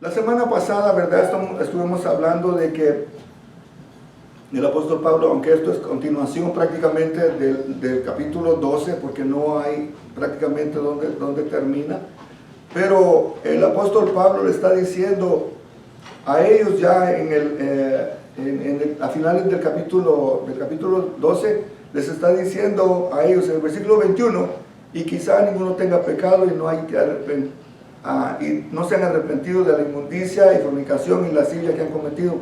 La semana pasada, ¿verdad? Estuvimos hablando de que el apóstol Pablo, aunque esto es continuación prácticamente del capítulo 12, porque no hay prácticamente donde termina, pero el apóstol Pablo le está diciendo a ellos ya a finales del capítulo 12, les está diciendo a ellos en el versículo 21, y quizá ninguno tenga pecado y no se han arrepentido de la inmundicia y fornicación y lascivia que han cometido.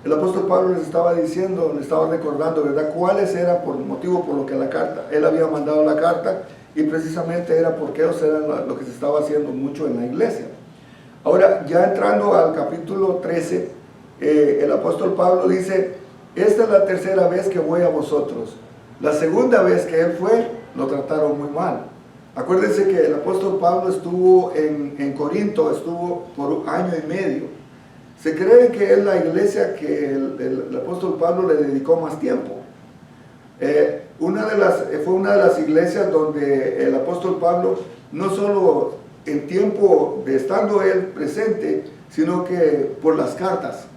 El apóstol Pablo les estaba diciendo, les estaba recordando, ¿verdad?, cuáles eran por motivo por lo que la carta, él había mandado la carta, y precisamente era porque eso era lo que se estaba haciendo mucho en la iglesia. Ahora, ya entrando al capítulo 13, el apóstol Pablo dice: esta es la tercera vez que voy a vosotros. La segunda vez que él fue, lo trataron muy mal. Acuérdense que el apóstol Pablo estuvo en Corinto, estuvo por 1 año y medio. Se cree que es la iglesia que el apóstol Pablo le dedicó más tiempo. Fue una de las iglesias donde el apóstol Pablo, no solo en tiempo de estando él presente, sino que por las cartas.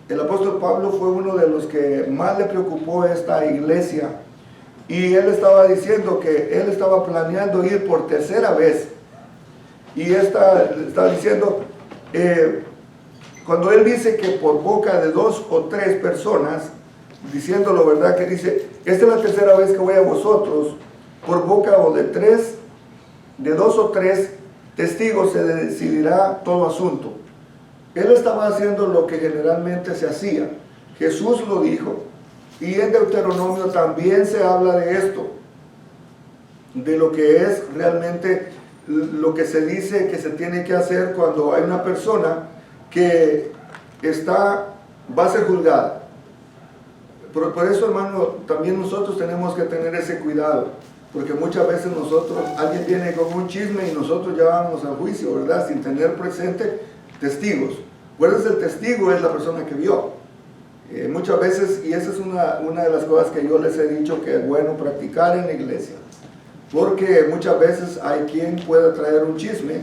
El apóstol Pablo fue uno de los que más le preocupó a esta iglesia, y él estaba diciendo que él estaba planeando ir por tercera vez, y estaba diciendo, cuando él dice que por boca de 2 o 3 personas, diciéndolo, ¿verdad?, que dice: esta es la tercera vez que voy a vosotros, por boca o de 2 o 3 testigos se decidirá todo asunto. Él estaba haciendo lo que generalmente se hacía. Jesús lo dijo, y en Deuteronomio también se habla de esto, de lo que es realmente lo que se dice que se tiene que hacer cuando hay una persona que va a ser juzgada. Por eso, hermano, también nosotros tenemos que tener ese cuidado, porque muchas veces alguien viene con un chisme y nosotros ya vamos al juicio, ¿verdad?, sin tener presente testigos. Pues el testigo es la persona que vio. Muchas veces, y esa es una de las cosas que yo les he dicho que es bueno practicar en la iglesia, porque muchas veces hay quien pueda traer un chisme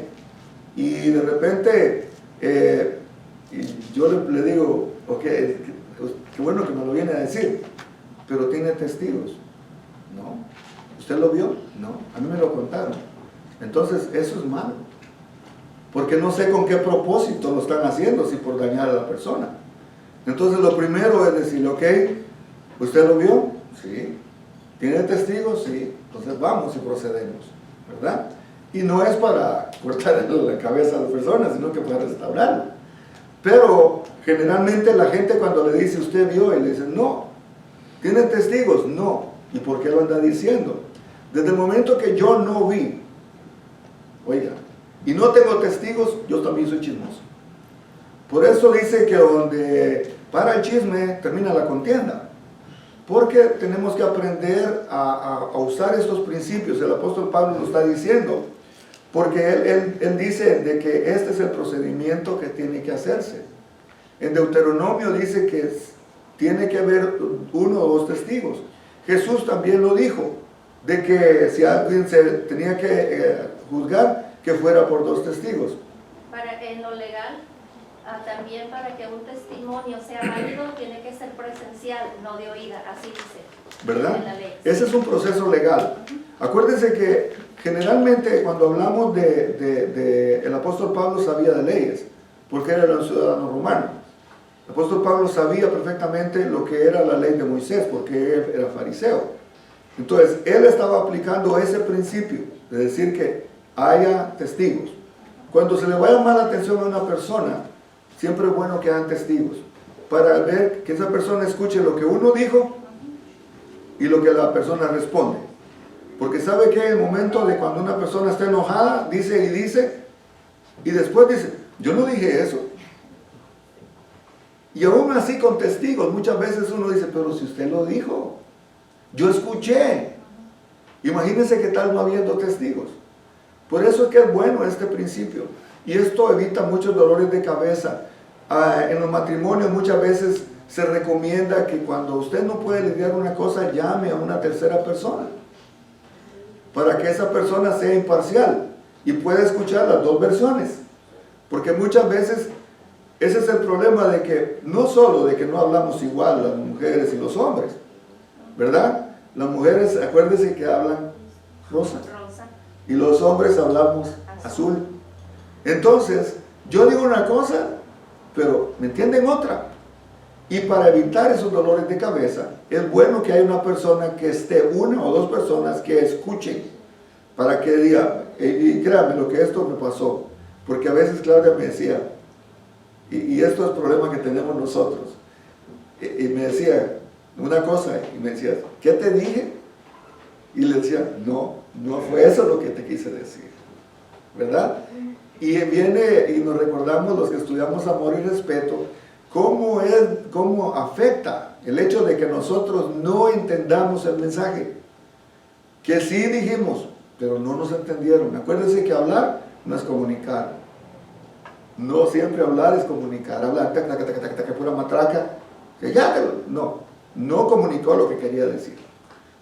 y de repente yo le digo: ok, qué bueno que me lo viene a decir, pero tiene testigos. ¿No? ¿Usted lo vio? No, a mí me lo contaron. Entonces eso es malo, porque no sé con qué propósito lo están haciendo, si por dañar a la persona. Entonces lo primero es decirle: ok, ¿usted lo vio? Sí. ¿Tiene testigos? Sí. Entonces vamos y procedemos, ¿verdad? Y no es para cortarle la cabeza a las personas, sino que para restaurarlo. Pero generalmente la gente, cuando le dice: ¿usted vio?, y le dice: no. ¿Tiene testigos? No. ¿Y por qué lo anda diciendo? Desde el momento que yo no vi, oiga, y no tengo testigos, yo también soy chismoso. Por eso dice que donde para el chisme termina la contienda, porque tenemos que aprender a usar estos principios. El apóstol Pablo lo está diciendo, porque él dice de que este es el procedimiento que tiene que hacerse. En Deuteronomio dice que tiene que haber 1 o 2 testigos. Jesús también lo dijo, de que si alguien se tenía que juzgar, que fuera por 2 testigos. En lo legal, también para que un testimonio sea válido, tiene que ser presencial, no de oída, así dice. ¿Verdad? En la ley. Ese es un proceso legal. Acuérdense que generalmente cuando hablamos el apóstol Pablo sabía de leyes, porque era un ciudadano romano. El apóstol Pablo sabía perfectamente lo que era la ley de Moisés, porque él era fariseo. Entonces, él estaba aplicando ese principio de decir que haya testigos. Cuando se le va a llamar la atención a una persona, siempre es bueno que hayan testigos, para ver que esa persona escuche lo que uno dijo y lo que la persona responde. Porque sabe que en el momento de cuando una persona está enojada, dice, y después dice: yo no dije eso. Y aún así con testigos, muchas veces uno dice: pero si usted lo dijo, yo escuché. Imagínense qué tal no habiendo testigos. Por eso es que es bueno este principio, y esto evita muchos dolores de cabeza. En los matrimonios muchas veces se recomienda que cuando usted no puede lidiar una cosa, llame a una tercera persona, para que esa persona sea imparcial y pueda escuchar las 2 versiones. Porque muchas veces ese es el problema de que no solo de que no hablamos igual las mujeres y los hombres, ¿verdad? Las mujeres, acuérdense que hablan rosa y los hombres hablamos azul. Entonces, yo digo una cosa, pero me entienden otra. Y para evitar esos dolores de cabeza, es bueno que haya una persona que esté, una o dos personas que escuchen, para que diga, y créanme lo que esto me pasó, porque a veces Claudia me decía, y esto es el problema que tenemos nosotros, y me decía una cosa, y me decía, ¿qué te dije? Y le decía, no fue eso lo que te quise decir, ¿verdad? Y viene, y nos recordamos los que estudiamos amor y respeto, cómo afecta el hecho de que nosotros no entendamos el mensaje, que sí dijimos, pero no nos entendieron. Acuérdense que hablar no es comunicar, no siempre hablar es comunicar, hablar, pura matraca, que ya, no comunicó lo que quería decir.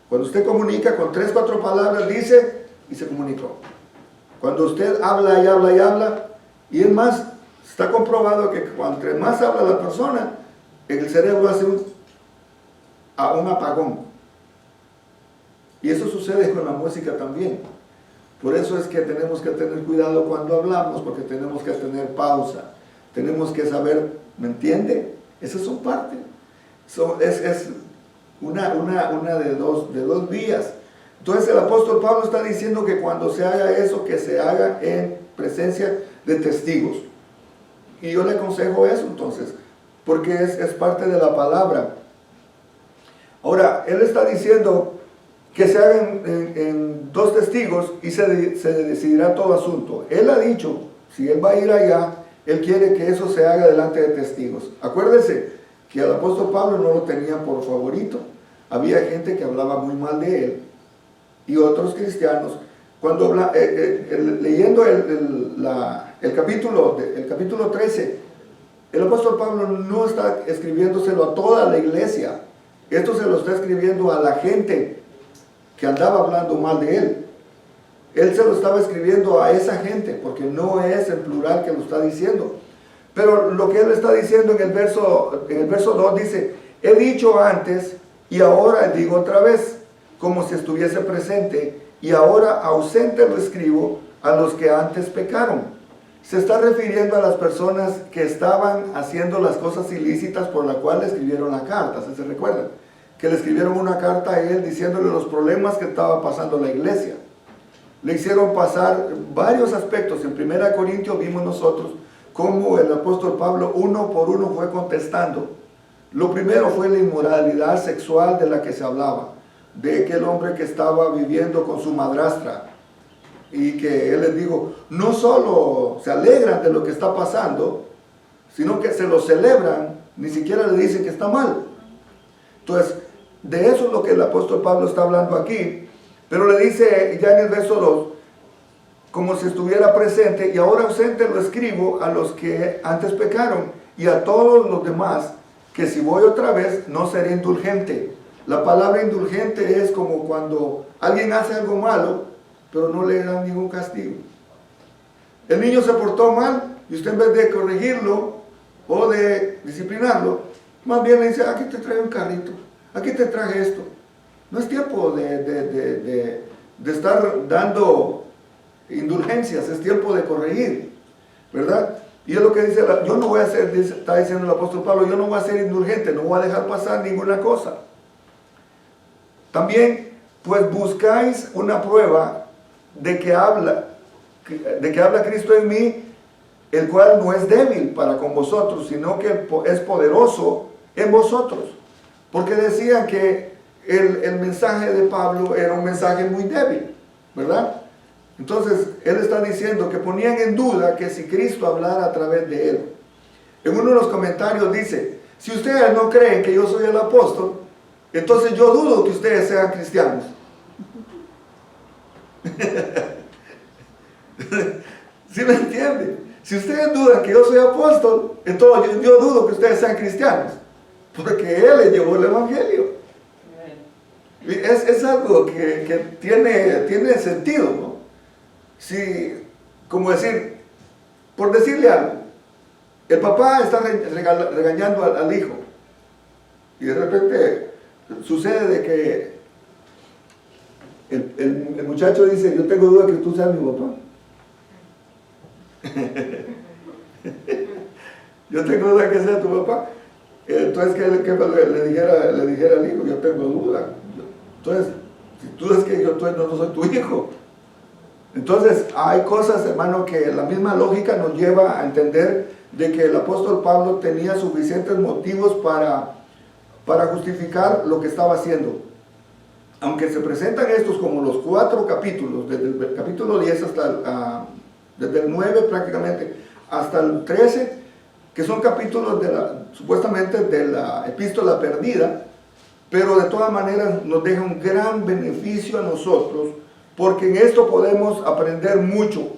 Cuando usted comunica con 3, 4 palabras, dice y se comunicó. Cuando usted habla y habla y habla, y es más, está comprobado que cuanto más habla la persona, el cerebro hace un apagón. Y eso sucede con la música también. Por eso es que tenemos que tener cuidado cuando hablamos, porque tenemos que tener pausa. Tenemos que saber, ¿me entiende? Esas son partes. Es una de dos vías. Entonces el apóstol Pablo está diciendo que cuando se haga eso, que se haga en presencia de testigos. Y yo le aconsejo eso entonces, porque es parte de la palabra. Ahora, él está diciendo que se hagan en 2 testigos y se decidirá todo asunto. Él ha dicho, si él va a ir allá, él quiere que eso se haga delante de testigos. Acuérdense que al apóstol Pablo no lo tenían por favorito. Había gente que hablaba muy mal de él y otros cristianos. Cuando leyendo el capítulo 13, el apóstol Pablo no está escribiéndoselo a toda la iglesia. Esto se lo está escribiendo a la gente que andaba hablando mal de él. Él se lo estaba escribiendo a esa gente, porque no es en plural que lo está diciendo. Pero lo que él está diciendo en el verso 2 dice, he dicho antes y ahora digo otra vez, como si estuviese presente, y ahora ausente lo escribo a los que antes pecaron. Se está refiriendo a las personas que estaban haciendo las cosas ilícitas por la cual le escribieron la carta. ¿Se recuerdan? Que le escribieron una carta a él diciéndole los problemas que estaba pasando la iglesia. Le hicieron pasar varios aspectos. En 1 Corintios vimos nosotros cómo el apóstol Pablo uno por uno fue contestando. Lo primero fue la inmoralidad sexual de la que se hablaba, de aquel hombre que estaba viviendo con su madrastra y que él les dijo, no solo se alegran de lo que está pasando, sino que se lo celebran, ni siquiera le dicen que está mal. Entonces, de eso es lo que el apóstol Pablo está hablando aquí, pero le dice ya en el verso 2, como si estuviera presente, y ahora ausente lo escribo a los que antes pecaron y a todos los demás, que si voy otra vez no seré indulgente. La palabra indulgente es como cuando alguien hace algo malo, pero no le dan ningún castigo. El niño se portó mal y usted en vez de corregirlo o de disciplinarlo, más bien le dice, aquí te trae un carrito, aquí te traje esto. No es tiempo de estar dando indulgencias, es tiempo de corregir, ¿verdad? Y es lo que dice, yo no voy a ser, está diciendo el apóstol Pablo, yo no voy a ser indulgente, no voy a dejar pasar ninguna cosa. También, pues buscáis una prueba de que habla Cristo en mí, el cual no es débil para con vosotros, sino que es poderoso en vosotros. Porque decían que el mensaje de Pablo era un mensaje muy débil, ¿verdad? Entonces, él está diciendo que ponían en duda que si Cristo hablara a través de él. En uno de los comentarios dice, si ustedes no creen que yo soy el apóstol, entonces yo dudo que ustedes sean cristianos. ¿Sí me entienden? Si ustedes dudan que yo soy apóstol, entonces yo dudo que ustedes sean cristianos, porque él les llevó el evangelio. Es algo que tiene sentido, ¿no? Si, como decir, por decirle algo, el papá está regañando al hijo y de repente sucede de que el muchacho dice, yo tengo duda que tú seas mi papá. Yo tengo duda que sea tu papá. Entonces que le dijera al hijo, yo tengo duda. Entonces, si tú dices que yo no soy tu hijo. Entonces hay cosas, hermano, que la misma lógica nos lleva a entender de que el apóstol Pablo tenía suficientes motivos para justificar lo que estaba haciendo. Aunque se presentan estos como los 4 capítulos, desde el capítulo 10 hasta desde el 9 prácticamente hasta el 13, que son capítulos supuestamente de la epístola perdida, pero de todas maneras nos deja un gran beneficio a nosotros, porque en esto podemos aprender mucho.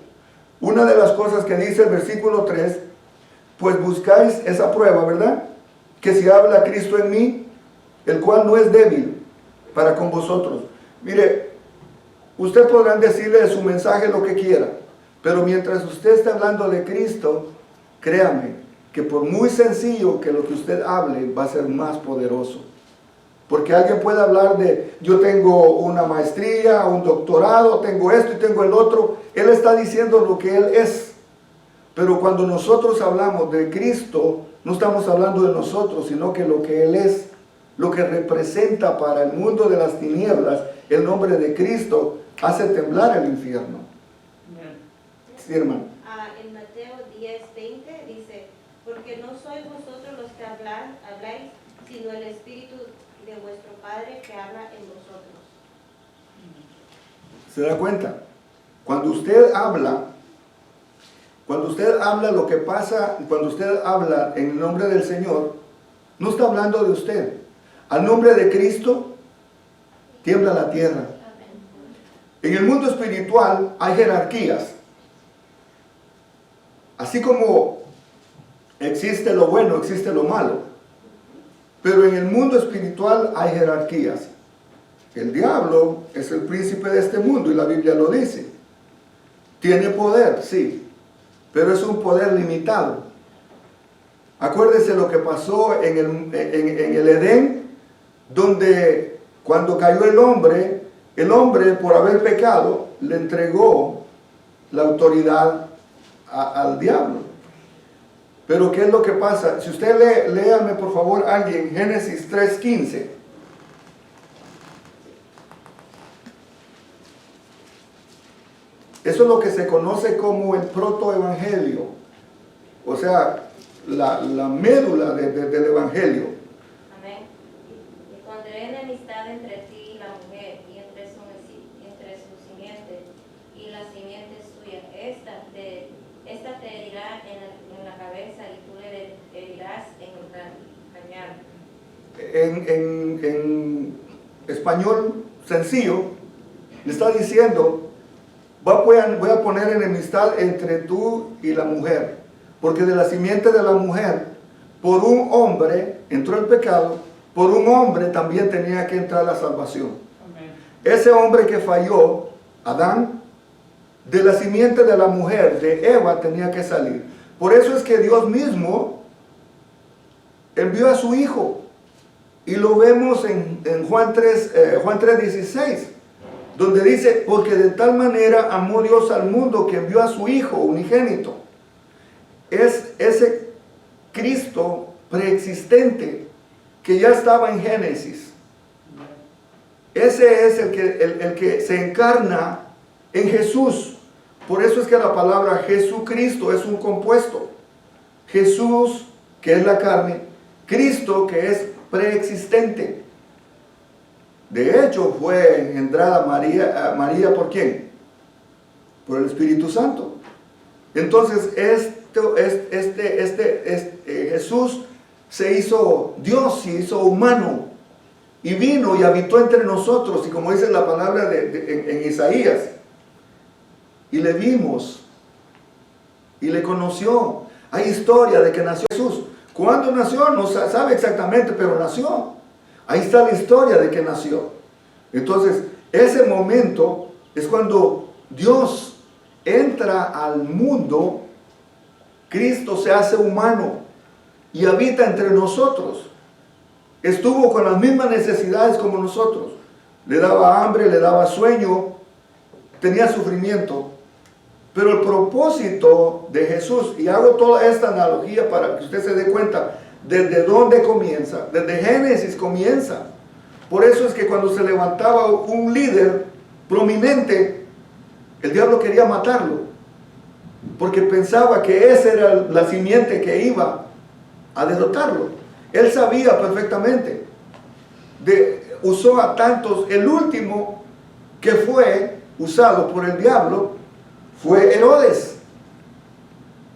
Una de las cosas que dice el versículo 3, pues buscáis esa prueba, ¿verdad? Que si habla Cristo en mí, el cual no es débil para con vosotros. Mire, usted podrán decirle de su mensaje lo que quiera, pero mientras usted esté hablando de Cristo, créame que por muy sencillo que lo que usted hable, va a ser más poderoso. Porque alguien puede hablar de, yo tengo una maestría, un doctorado, tengo esto y tengo el otro. Él está diciendo lo que él es. Pero cuando nosotros hablamos de Cristo, no estamos hablando de nosotros, sino que lo que Él es, lo que representa para el mundo de las tinieblas, el nombre de Cristo, hace temblar el infierno. Sí, hermano. En Mateo 10:20 dice, porque no sois vosotros los que habláis, sino el Espíritu de vuestro Padre que habla en vosotros. ¿Se da cuenta? Cuando usted habla lo que pasa, cuando usted habla en el nombre del Señor, no está hablando de usted. Al nombre de Cristo, tiembla la tierra. En el mundo espiritual hay jerarquías. Así como existe lo bueno, existe lo malo. Pero en el mundo espiritual hay jerarquías. El diablo es el príncipe de este mundo y la Biblia lo dice. Tiene poder, sí, pero es un poder limitado. Acuérdese lo que pasó en el Edén, donde cuando cayó el hombre por haber pecado, le entregó la autoridad al diablo. Pero ¿qué es lo que pasa? Si usted léame por favor alguien Génesis 3:15. Eso es lo que se conoce como el protoevangelio, o sea, la médula del evangelio. Amén. Y pondré enemistad entre ti y la mujer, y entre su simiente y la simiente suya. Esta te herirá en la cabeza y tú le herirás en el cañar. En español sencillo, le está diciendo, voy a poner enemistad entre tú y la mujer, porque de la simiente de la mujer, por un hombre entró el pecado, por un hombre también tenía que entrar la salvación. Amén. Ese hombre que falló, Adán, de la simiente de la mujer, de Eva, tenía que salir. Por eso es que Dios mismo envió a su Hijo, y lo vemos en Juan 3:16. Donde dice, porque de tal manera amó Dios al mundo que envió a su Hijo unigénito. Es ese Cristo preexistente que ya estaba en Génesis. Ese es el que se encarna en Jesús. Por eso es que la palabra Jesucristo es un compuesto. Jesús, que es la carne, Cristo, que es preexistente. De hecho, fue engendrada María ¿por quién? Por el Espíritu Santo. Entonces, Jesús se hizo Dios, se hizo humano, y vino y habitó entre nosotros, y como dice la palabra en Isaías, y le vimos, y le conoció. Hay historia de que nació Jesús. ¿Cuándo nació? No sabe exactamente, pero nació. Ahí está la historia de que nació. Entonces, ese momento es cuando Dios entra al mundo Cristo se hace humano y habita entre nosotros. Estuvo con las mismas necesidades como nosotros. Le daba hambre, le daba sueño, tenía sufrimiento. Pero el propósito de Jesús, y hago toda esta analogía para que usted se dé cuenta desde dónde comienza, desde Génesis comienza. Por eso es que cuando se levantaba un líder prominente, el diablo quería matarlo, porque pensaba que esa era la simiente que iba a derrotarlo. Él sabía perfectamente. Usó a tantos. El último que fue usado por el diablo fue Herodes.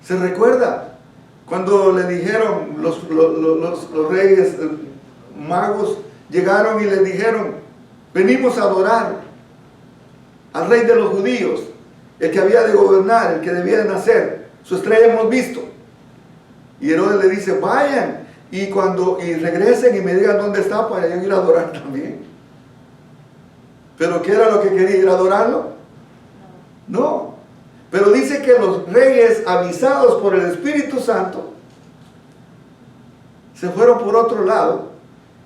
¿Se recuerda? Cuando le dijeron los reyes magos, llegaron y le dijeron: venimos a adorar al rey de los judíos, el que había de gobernar, el que debía de nacer. Su estrella hemos visto. Y Herodes le dice: vayan y regresen y me digan dónde está para yo ir a adorar también. ¿Pero qué era lo que quería, ir a adorarlo? No. Pero dice que los reyes, avisados por el Espíritu Santo, se fueron por otro lado.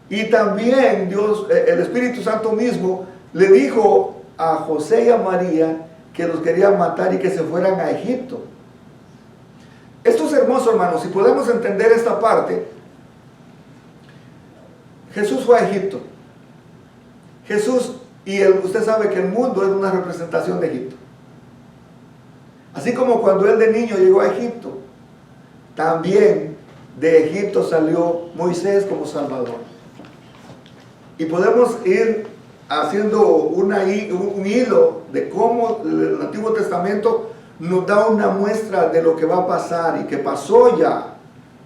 Y también Dios, el Espíritu Santo mismo, le dijo a José y a María que los querían matar y que se fueran a Egipto. Esto es hermoso, hermanos. Si podemos entender esta parte, Jesús fue a Egipto. Jesús, usted sabe que el mundo es una representación de Egipto. Así como cuando él de niño llegó a Egipto, también de Egipto salió Moisés como Salvador. Y podemos ir haciendo un hilo de cómo el Antiguo Testamento nos da una muestra de lo que va a pasar y que pasó ya.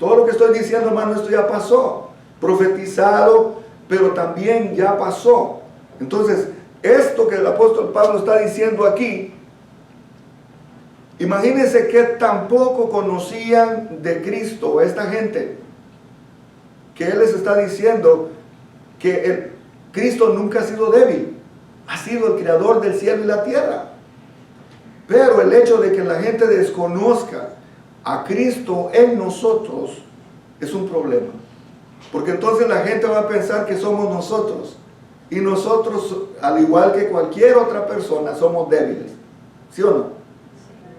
Todo lo que estoy diciendo, hermano, esto ya pasó. Profetizado, pero también ya pasó. Entonces, esto que el apóstol Pablo está diciendo aquí, imagínense que tampoco conocían de Cristo esta gente, que él les está diciendo que Cristo nunca ha sido débil, ha sido el creador del cielo y la tierra. Pero el hecho de que la gente desconozca a Cristo en nosotros es un problema, porque entonces la gente va a pensar que somos nosotros, y nosotros, al igual que cualquier otra persona, somos débiles. ¿Sí o no?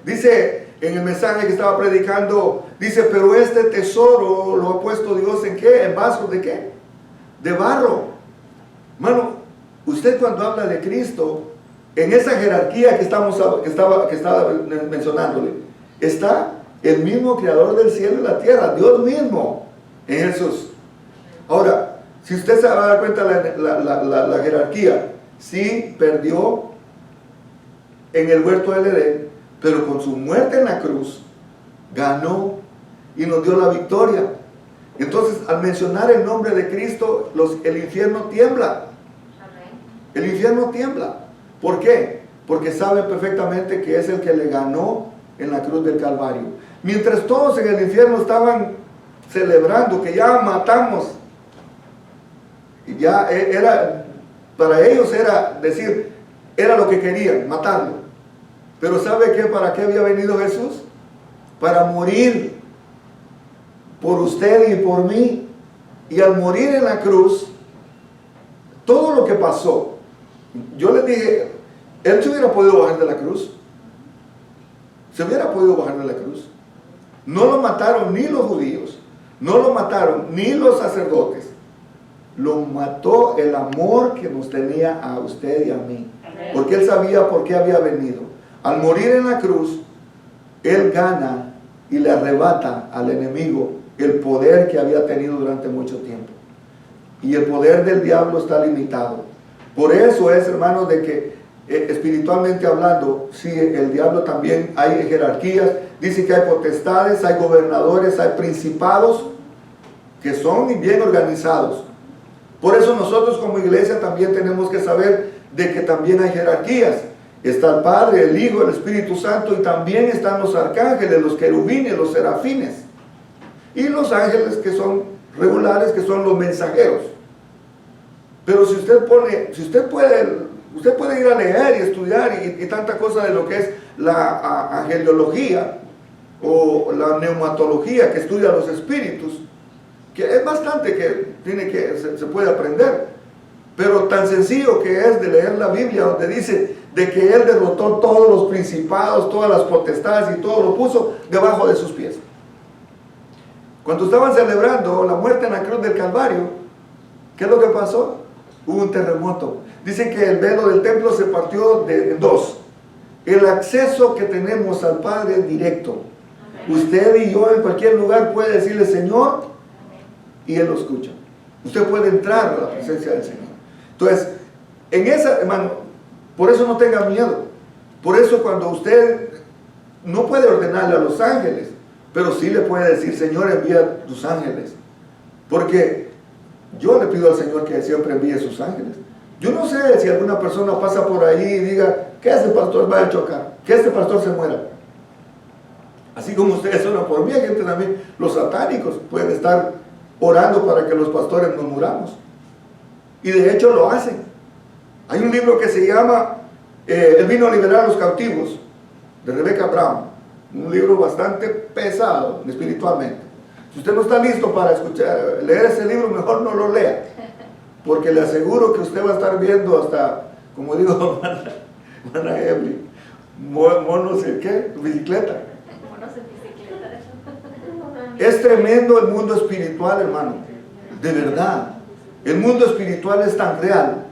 Dice en el mensaje que estaba predicando, dice: pero este tesoro lo ha puesto Dios ¿en qué? ¿En vasos de qué? De barro. Hermano, usted cuando habla de Cristo, en esa jerarquía que estaba mencionándole, está el mismo creador del cielo y la tierra, Dios mismo, en Jesús. Ahora, si usted se va a dar cuenta la jerarquía, sí perdió en el huerto del Edén, pero con su muerte en la cruz, ganó y nos dio la victoria. Entonces, al mencionar el nombre de Cristo, el infierno tiembla. El infierno tiembla. ¿Por qué? Porque sabe perfectamente que es el que le ganó en la cruz del Calvario. Mientras todos en el infierno estaban celebrando que ya matamos, y ya para ellos era decir, era lo que querían, matarlo. Pero ¿sabe qué? ¿Para qué había venido Jesús? Para morir por usted y por mí. Y al morir en la cruz, todo lo que pasó, yo les dije, él se hubiera podido bajar de la cruz. Se hubiera podido bajar de la cruz. No lo mataron ni los judíos, no lo mataron ni los sacerdotes. Lo mató el amor que nos tenía a usted y a mí. Porque él sabía por qué había venido. Al morir en la cruz, él gana y le arrebata al enemigo el poder que había tenido durante mucho tiempo. Y el poder del diablo está limitado. Por eso es, hermanos, de que espiritualmente hablando, sí, el diablo también hay jerarquías. Dice que hay potestades, hay gobernadores, hay principados que son bien organizados. Por eso nosotros como iglesia también tenemos que saber de que también hay jerarquías. Está el Padre, el Hijo, el Espíritu Santo, y también están los arcángeles, los querubines, los serafines. Y los ángeles que son regulares, que son los mensajeros. Pero si usted puede ir a leer y estudiar y tanta cosa de lo que es la angelología, o la neumatología que estudia los espíritus, que es bastante que se puede aprender, pero tan sencillo que es de leer la Biblia, donde dice de que Él derrotó todos los principados, todas las potestades y todo lo puso debajo de sus pies. Cuando estaban celebrando la muerte en la cruz del Calvario, ¿qué es lo que pasó? Hubo un terremoto. Dicen que el velo del templo se partió de dos. El acceso que tenemos al Padre es directo. Usted y yo en cualquier lugar puede decirle Señor y Él lo escucha. Usted puede entrar a la presencia del Señor. Entonces, en esa, hermano, por eso no tenga miedo. Por eso cuando usted no puede ordenarle a los ángeles, pero sí le puede decir, Señor, envía tus ángeles. Porque yo le pido al Señor que siempre envíe sus ángeles. Yo no sé si alguna persona pasa por ahí y diga que este pastor vaya a chocar, que este pastor se muera. Así como ustedes oran por mí, hay gente también, los satánicos pueden estar orando para que los pastores nos muramos. Y de hecho lo hacen. Hay un libro que se llama Él vino a liberar a los cautivos, de Rebecca Brown. Un libro bastante pesado espiritualmente. Si usted no está listo para escuchar, leer ese libro, mejor no lo lea. Porque le aseguro que usted va a estar viendo hasta, como digo, Mana Evelyn, monos en qué, bicicleta. Monos en bicicleta. Es tremendo el mundo espiritual, hermano. De verdad. El mundo espiritual es tan real.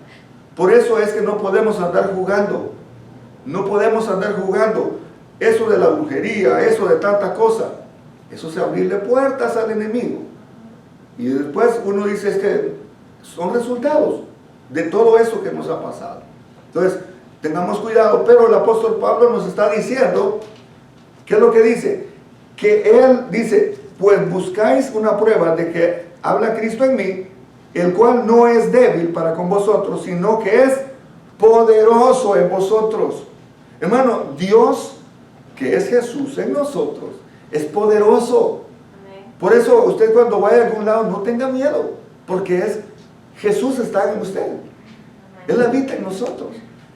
Por eso es que no podemos andar jugando. No podemos andar jugando. Eso de la brujería, eso de tanta cosa, eso es abrirle puertas al enemigo. Y después uno dice es que son resultados de todo eso que nos ha pasado. Entonces, tengamos cuidado, pero el apóstol Pablo nos está diciendo, ¿qué es lo que dice? Que él dice, pues buscáis una prueba de que habla Cristo en mí, el cual no es débil para con vosotros, sino que es poderoso en vosotros. Hermano, Dios, que es Jesús en nosotros, es poderoso. Por eso usted cuando vaya a algún lado no tenga miedo, porque Jesús está en usted. Él habita en nosotros.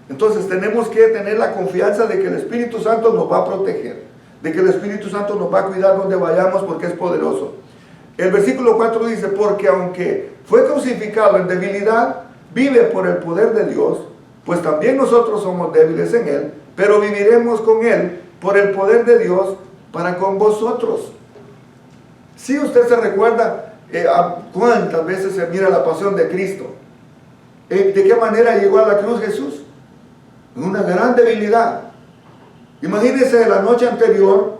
Entonces tenemos que tener la confianza de que el Espíritu Santo nos va a proteger, de que el Espíritu Santo nos va a cuidar donde vayamos porque es poderoso. El versículo 4 dice, porque aunque fue crucificado en debilidad, vive por el poder de Dios, pues también nosotros somos débiles en Él, pero viviremos con Él por el poder de Dios para con vosotros. Si usted se recuerda cuántas veces se mira la pasión de Cristo, ¿de qué manera llegó a la cruz Jesús? En una gran debilidad. Imagínense la noche anterior,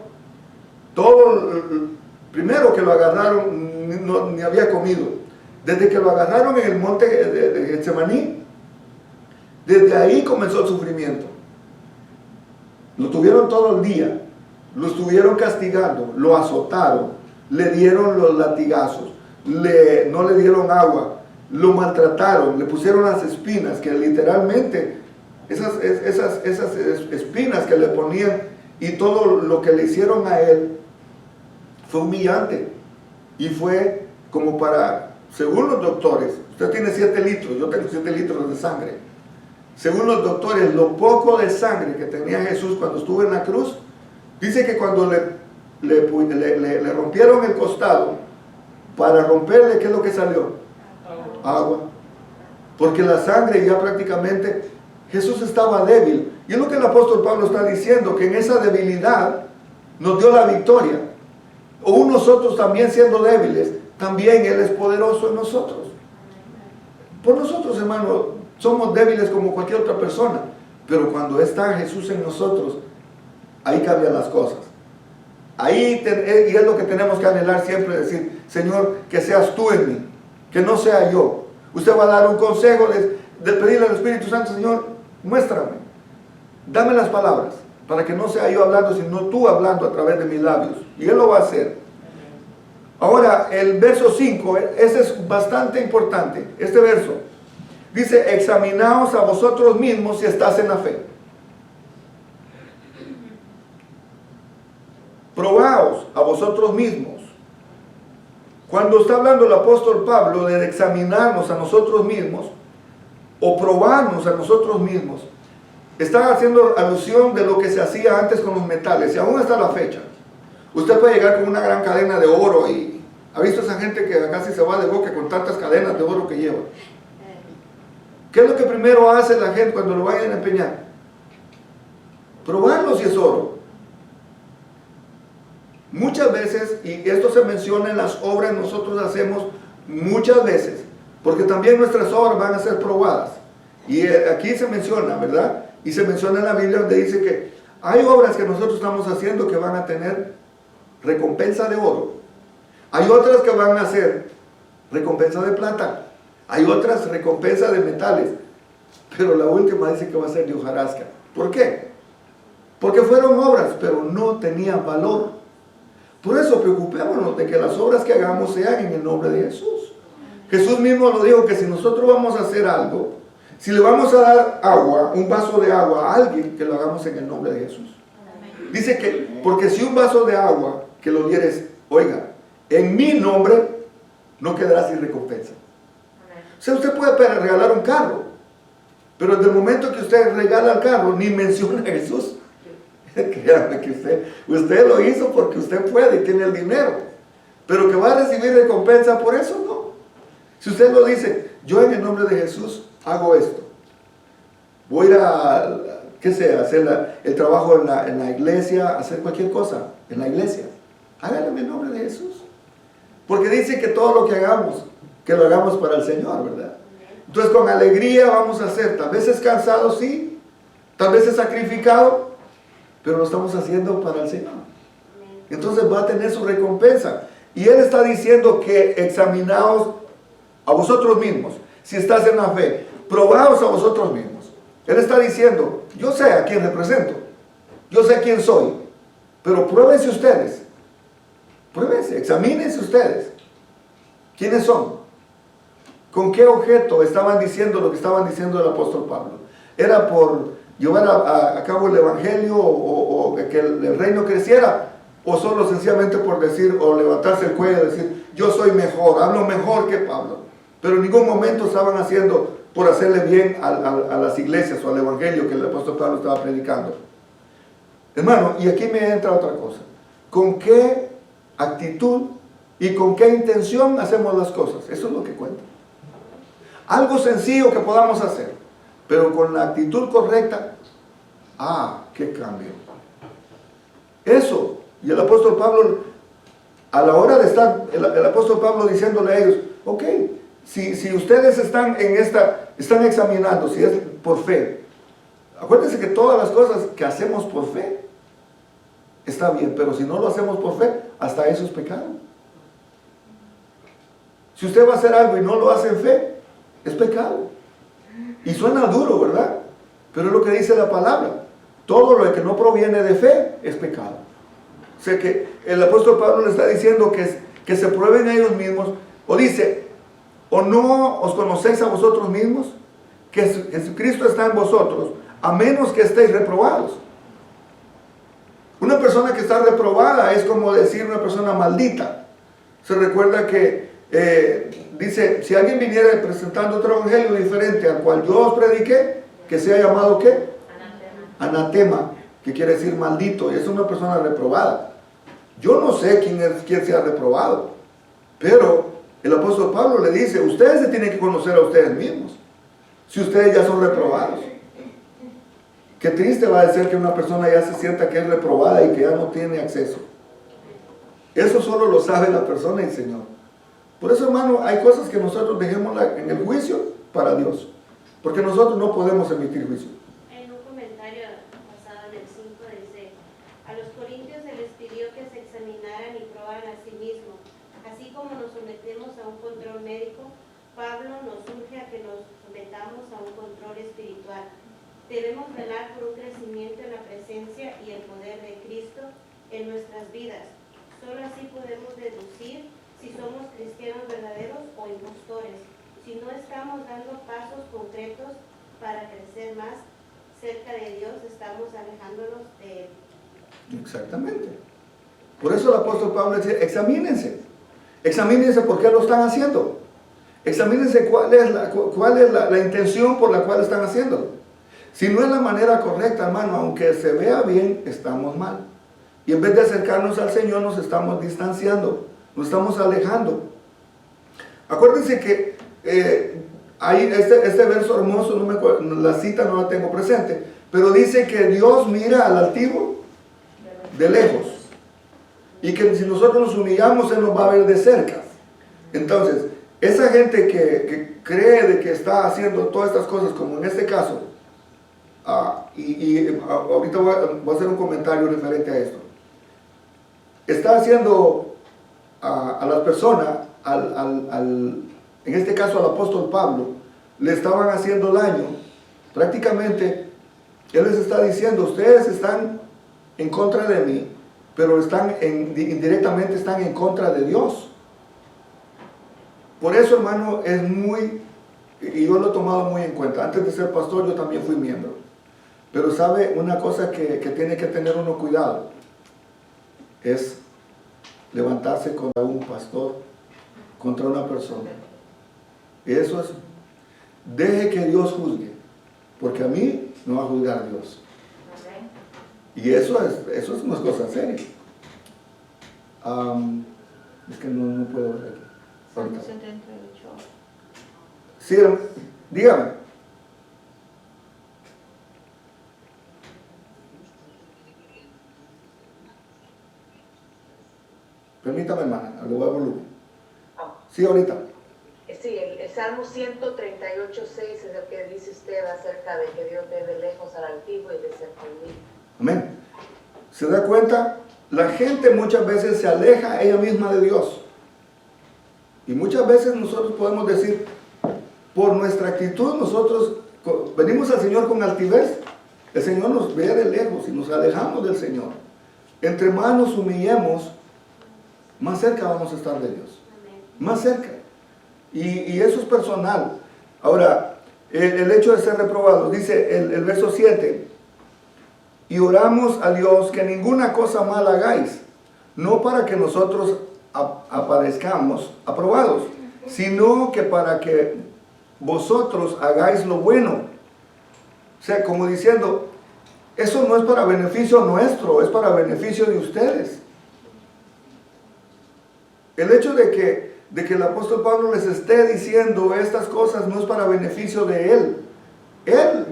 primero que lo agarraron, ni había comido. Desde que lo agarraron en el monte de Getsemaní, desde ahí comenzó el sufrimiento. Lo tuvieron todo el día, lo estuvieron castigando, lo azotaron, le dieron los latigazos, no le dieron agua, lo maltrataron, le pusieron las espinas, que literalmente, esas espinas que le ponían y todo lo que le hicieron a él, fue humillante. Y fue como para, según los doctores, usted tiene 7 litros, yo tengo 7 litros de sangre. Según los doctores, lo poco de sangre que tenía Jesús cuando estuvo en la cruz, dice que cuando le rompieron el costado, para romperle, ¿qué es lo que salió? Agua. Porque la sangre ya prácticamente, Jesús estaba débil. Y es lo que el apóstol Pablo está diciendo, que en esa debilidad nos dio la victoria. O nosotros también siendo débiles, también Él es poderoso en nosotros. Por nosotros, hermano, somos débiles como cualquier otra persona, pero cuando está Jesús en nosotros, ahí cambian las cosas. Ahí, y es lo que tenemos que anhelar siempre, decir, Señor, que seas tú en mí, que no sea yo. Usted va a dar un consejo de pedirle al Espíritu Santo, Señor, muéstrame, dame las palabras, para que no sea yo hablando, sino tú hablando a través de mis labios. Y Él lo va a hacer. Ahora, el verso 5, ese es bastante importante, este verso. Dice, examinaos a vosotros mismos si estás en la fe. Probaos a vosotros mismos. Cuando está hablando el apóstol Pablo de examinarnos a nosotros mismos, o probarnos a nosotros mismos, está haciendo alusión de lo que se hacía antes con los metales, y aún hasta la fecha. Usted puede llegar con una gran cadena de oro y ¿ha visto esa gente que casi se va de boca con tantas cadenas de oro que lleva? ¿Qué es lo que primero hace la gente cuando lo vayan a empeñar? Probarlo si es oro. Muchas veces, y esto se menciona en las obras que nosotros hacemos muchas veces, porque también nuestras obras van a ser probadas. Y aquí se menciona, ¿verdad? Y se menciona en la Biblia donde dice que hay obras que nosotros estamos haciendo que van a tener recompensa de oro. Hay otras que van a ser recompensa de plata. Hay otras recompensa de metales. Pero la última dice que va a ser de hojarasca. ¿Por qué? Porque fueron obras, pero no tenían valor. Por eso preocupémonos de que las obras que hagamos sean en el nombre de Jesús. Jesús mismo lo dijo que si nosotros vamos a hacer algo, si le vamos a dar agua, un vaso de agua a alguien, que lo hagamos en el nombre de Jesús. Dice que, porque si un vaso de agua que lo dieres, oiga, en mi nombre, no quedará sin recompensa. O sea, usted puede regalar un carro, pero desde el momento que usted regala el carro, ni menciona a Jesús. Créame que usted lo hizo porque usted puede y tiene el dinero, pero que va a recibir recompensa por eso, no. Si usted lo dice, yo en el nombre de Jesús hago esto, voy a ir a, qué sé, hacer el trabajo en la iglesia, hacer cualquier cosa en la iglesia, hágalo en el nombre de Jesús, porque dice que todo lo que hagamos, que lo hagamos para el Señor, ¿verdad? Entonces con alegría vamos a hacer, tal vez es cansado, sí, tal vez es sacrificado, pero lo estamos haciendo para el Señor. Entonces va a tener su recompensa. Y Él está diciendo que examinaos a vosotros mismos, si estás en la fe, probaos a vosotros mismos. Él está diciendo, yo sé a quién represento, yo sé quién soy, pero pruébense ustedes, pruébense, examínense ustedes, quiénes son, con qué objeto estaban diciendo lo que estaban diciendo el apóstol Pablo. Era por llevar a cabo el evangelio o que el reino creciera, o solo sencillamente por decir, o levantarse el cuello y decir, yo soy mejor, hablo mejor que Pablo. Pero en ningún momento estaban haciendo por hacerle bien a las iglesias o al evangelio que el apóstol Pablo estaba predicando. Hermano, y aquí me entra otra cosa. ¿Con qué actitud y con qué intención hacemos las cosas? Eso es lo que cuenta. Algo sencillo que podamos hacer, pero con la actitud correcta, qué cambio. Eso, y el apóstol Pablo, a la hora de estar, el apóstol Pablo diciéndole a ellos, ok, si ustedes están están examinando, si es por fe, acuérdense que todas las cosas que hacemos por fe, está bien, pero si no lo hacemos por fe, hasta eso es pecado. Si usted va a hacer algo y no lo hace en fe, es pecado. Y suena duro, ¿verdad? Pero es lo que dice la palabra. Todo lo que no proviene de fe es pecado. O sea que el apóstol Pablo le está diciendo que se prueben a ellos mismos. O dice, ¿o no os conocéis a vosotros mismos? Que Jesucristo está en vosotros, a menos que estéis reprobados. Una persona que está reprobada es como decir una persona maldita. Se recuerda que dice, si alguien viniera presentando otro evangelio diferente al cual yo os prediqué, que sea llamado ¿qué? Anatema, que quiere decir maldito, y es una persona reprobada. Yo no sé quién sea reprobado, pero el apóstol Pablo le dice, ustedes se tienen que conocer a ustedes mismos, si ustedes ya son reprobados. Qué triste va a ser que una persona ya se sienta que es reprobada y que ya no tiene acceso. Eso solo lo sabe la persona y el Señor. Por eso, hermano, hay cosas que nosotros dejemos en el juicio para Dios, porque nosotros no podemos emitir juicio. En un comentario basado en el 5 dice, a los corintios se les pidió que se examinaran y probaran a sí mismos, así como nos sometemos a un control médico, Pablo nos urge a que nos sometamos a un control espiritual. Debemos velar por un crecimiento en la presencia y el poder de Cristo en nuestras vidas. Solo así podemos deducir si somos cristianos verdaderos o impostores, si no estamos dando pasos concretos para crecer más cerca de Dios, estamos alejándonos de Él. Exactamente. Por eso el apóstol Pablo dice, examínense por qué lo están haciendo, examínense cuál es la intención por la cual están haciéndolo. Si no es la manera correcta, hermano, aunque se vea bien, estamos mal. Y en vez de acercarnos al Señor, nos estamos distanciando, nos estamos alejando. Acuérdense que hay este verso hermoso, no me acuerdo, la cita no la tengo presente, pero dice que Dios mira al altivo de lejos. Y que si nosotros nos humillamos, Él nos va a ver de cerca. Entonces, esa gente que cree de que está haciendo todas estas cosas, como en este caso, ahorita voy a hacer un comentario referente a esto. Está haciendo a las personas, en este caso al apóstol Pablo, le estaban haciendo daño. Prácticamente, él les está diciendo, ustedes están en contra de mí, pero indirectamente están en contra de Dios. Por eso, hermano, y yo lo he tomado muy en cuenta. Antes de ser pastor, yo también fui miembro. Pero sabe, una cosa que tiene que tener uno cuidado, es levantarse contra un pastor, contra una persona. Eso es, deje que Dios juzgue, porque a mí no va a juzgar Dios. Y eso es una cosa seria. Es que no puedo ver aquí. Salmo 78. Sí, dígame. Permítame, hermana, le voy a dar volumen. Sí, ahorita. Sí, el Salmo 138, 6 es el que dice usted acerca de que Dios ve de lejos al altivo y de cerca al humilde. Amén. ¿Se da cuenta? La gente muchas veces se aleja ella misma de Dios. Y muchas veces nosotros podemos decir, por nuestra actitud, nosotros venimos al Señor con altivez. El Señor nos ve de lejos y nos alejamos del Señor. Entre más nos humillemos, más cerca vamos a estar de Dios. Más cerca. Y eso es personal. Ahora, el hecho de ser reprobados, dice el verso 7, y oramos a Dios que ninguna cosa mala hagáis, no para que nosotros aparezcamos aprobados, sino que para que vosotros hagáis lo bueno. O sea, como diciendo, eso no es para beneficio nuestro, es para beneficio de ustedes. El hecho de que el apóstol Pablo les esté diciendo estas cosas no es para beneficio de él. Él,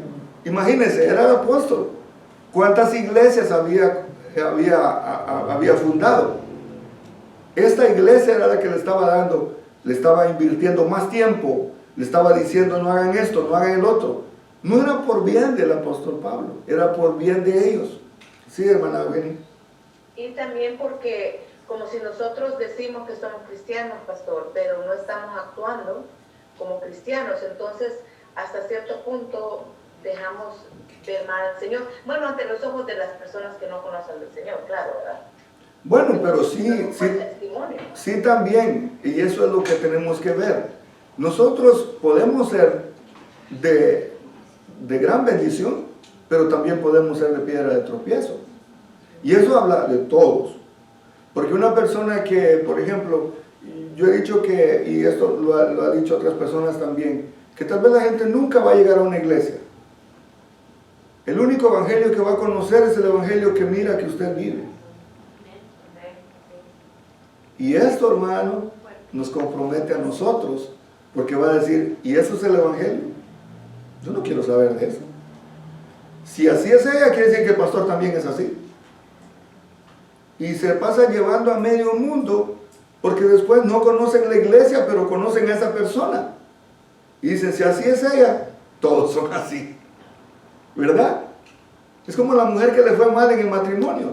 imagínense, era el apóstol. ¿Cuántas iglesias había fundado? Esta iglesia era la que le estaba invirtiendo más tiempo, le estaba diciendo no hagan esto, no hagan el otro. No era por bien del apóstol Pablo, era por bien de ellos. Sí, hermana Eugenia. Y también porque, como si nosotros decimos que somos cristianos, pastor, pero no estamos actuando como cristianos, entonces hasta cierto punto dejamos ver mal al Señor. Bueno, ante los ojos de las personas que no conocen del Señor, claro, ¿verdad? Bueno, pero sí también, y eso es lo que tenemos que ver. Nosotros podemos ser de gran bendición, pero también podemos ser de piedra de tropiezo. Y eso habla de todos. Porque una persona que, por ejemplo, yo he dicho que, y esto lo ha dicho otras personas también, que tal vez la gente nunca va a llegar a una iglesia. El único evangelio que va a conocer es el evangelio que mira que usted vive. Y esto, hermano, nos compromete a nosotros, porque va a decir, ¿y eso es el evangelio? Yo no quiero saber de eso. Si así es ella, quiere decir que el pastor también es así. Y se pasa llevando a medio mundo, porque después no conocen la iglesia, pero conocen a esa persona. Y dicen, si así es ella, todos son así. ¿Verdad? Es como la mujer que le fue mal en el matrimonio.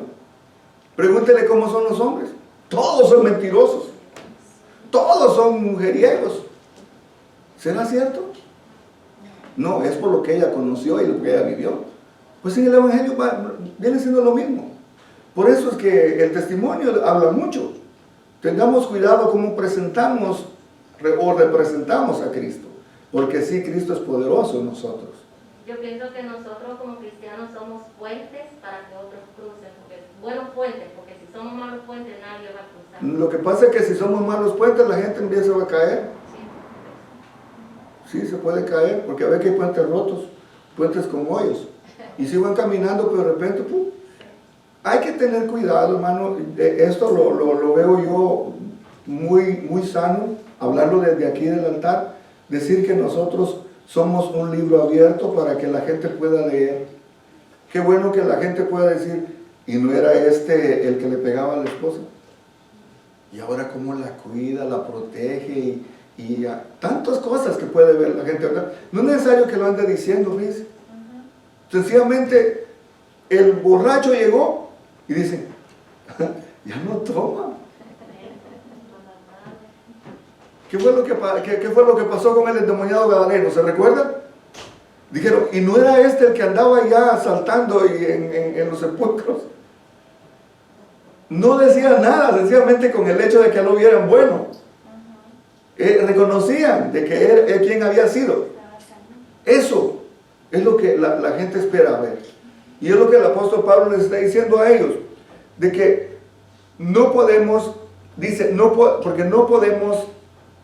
Pregúntele cómo son los hombres. Todos son mentirosos. Todos son mujeriegos. ¿Será cierto? No, es por lo que ella conoció y lo que ella vivió. Pues en el evangelio viene siendo lo mismo. Por eso es que el testimonio habla mucho. Tengamos cuidado cómo presentamos o representamos a Cristo. Porque sí, Cristo es poderoso en nosotros. Yo pienso que nosotros como cristianos somos puentes para que otros crucen, buenos puentes, porque si somos malos puentes nadie va a cruzar. Lo que pasa es que si somos malos puentes la gente empieza a caer. Sí, se puede caer, porque a ver que hay puentes rotos, puentes con hoyos. Y si van caminando, pero de repente, ¡pum! Hay que tener cuidado, hermano. Esto lo veo yo muy sano, hablarlo desde aquí del altar, decir que nosotros somos un libro abierto para que la gente pueda leer. Qué bueno que la gente pueda decir, y no era este el que le pegaba a la esposa. Y ahora cómo la cuida, la protege y tantas cosas que puede ver la gente, ¿verdad? No es necesario que lo ande diciendo, ¿ves? Sencillamente el borracho llegó y dice, ya no toma. ¿Qué fue lo que pasó con el endemoniado gadareno? ¿Se recuerdan? Dijeron, y no era este el que andaba ya saltando y en los sepulcros. No decía nada, sencillamente con el hecho de que lo vieran bueno. Reconocían de que él quien había sido. Eso es lo que la gente espera ver. Y es lo que el apóstol Pablo les está diciendo a ellos. De que no podemos, dice, porque no podemos,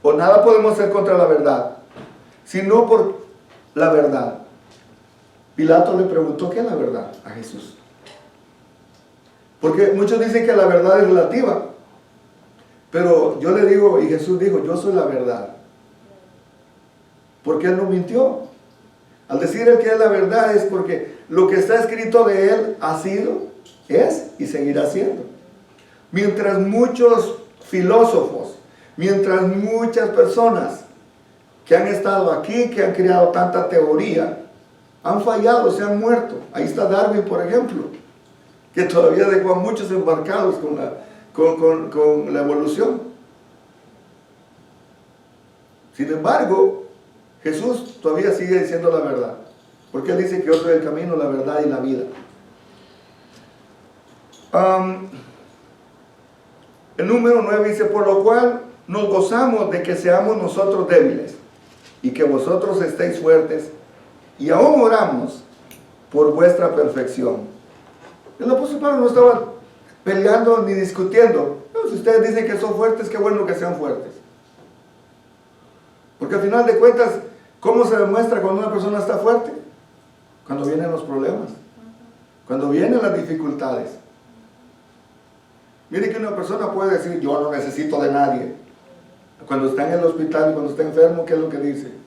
o nada podemos hacer contra la verdad, sino por la verdad. Pilato le preguntó, ¿qué es la verdad? A Jesús. Porque muchos dicen que la verdad es relativa. Pero yo le digo, y Jesús dijo, yo soy la verdad. Porque Él no mintió. Al decir Él que es la verdad es porque lo que está escrito de Él ha sido, es y seguirá siendo. Mientras muchos filósofos, mientras muchas personas que han estado aquí, que han creado tanta teoría, han fallado, se han muerto. Ahí está Darwin, por ejemplo, que todavía dejó a muchos embarcados con la evolución. Sin embargo, Jesús todavía sigue diciendo la verdad, porque Él dice que yo soy el camino, la verdad y la vida. El número 9 dice, por lo cual nos gozamos de que seamos nosotros débiles y que vosotros estéis fuertes, y aún oramos por vuestra perfección. El apóstol Pablo no estaba peleando ni discutiendo. No, si ustedes dicen que son fuertes, qué bueno que sean fuertes. Porque al final de cuentas, ¿cómo se demuestra cuando una persona está fuerte? Cuando vienen los problemas, cuando vienen las dificultades. Mire que una persona puede decir, yo no necesito de nadie. Cuando está en el hospital y cuando está enfermo, ¿qué es lo que dice?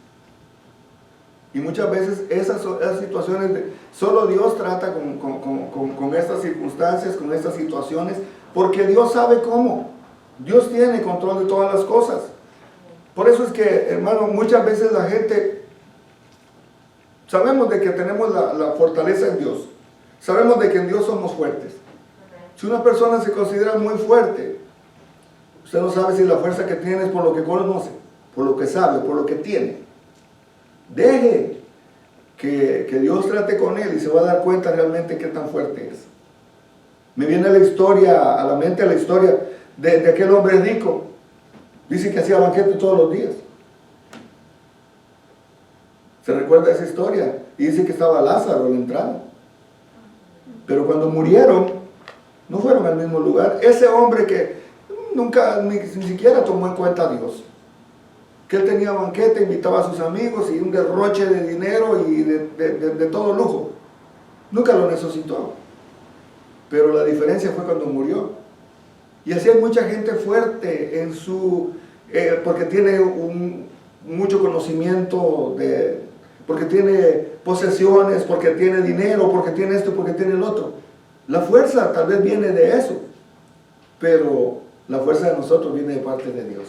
Y muchas veces esas situaciones, solo Dios trata con estas circunstancias, con estas situaciones, porque Dios sabe cómo. Dios tiene control de todas las cosas. Por eso es que, hermano, muchas veces la gente, sabemos de que tenemos la fortaleza en Dios. Sabemos de que en Dios somos fuertes. Si una persona se considera muy fuerte, usted no sabe si la fuerza que tiene es por lo que conoce, por lo que sabe, por lo que tiene. Deje que Dios trate con él y se va a dar cuenta realmente qué tan fuerte es. Me viene a la mente la historia de aquel hombre rico. Dice que hacía banquete todos los días. ¿Se recuerda esa historia? Y dice que estaba Lázaro en la entrada. Pero cuando murieron, no fueron al mismo lugar. Ese hombre que nunca, ni siquiera tomó en cuenta a Dios. Que él tenía banquete, invitaba a sus amigos y un derroche de dinero y de todo lujo. Nunca lo necesitó. Pero la diferencia fue cuando murió. Y así hay mucha gente fuerte en porque tiene mucho conocimiento, porque tiene posesiones, porque tiene dinero, porque tiene esto, porque tiene el otro. La fuerza tal vez viene de eso, pero la fuerza de nosotros viene de parte de Dios.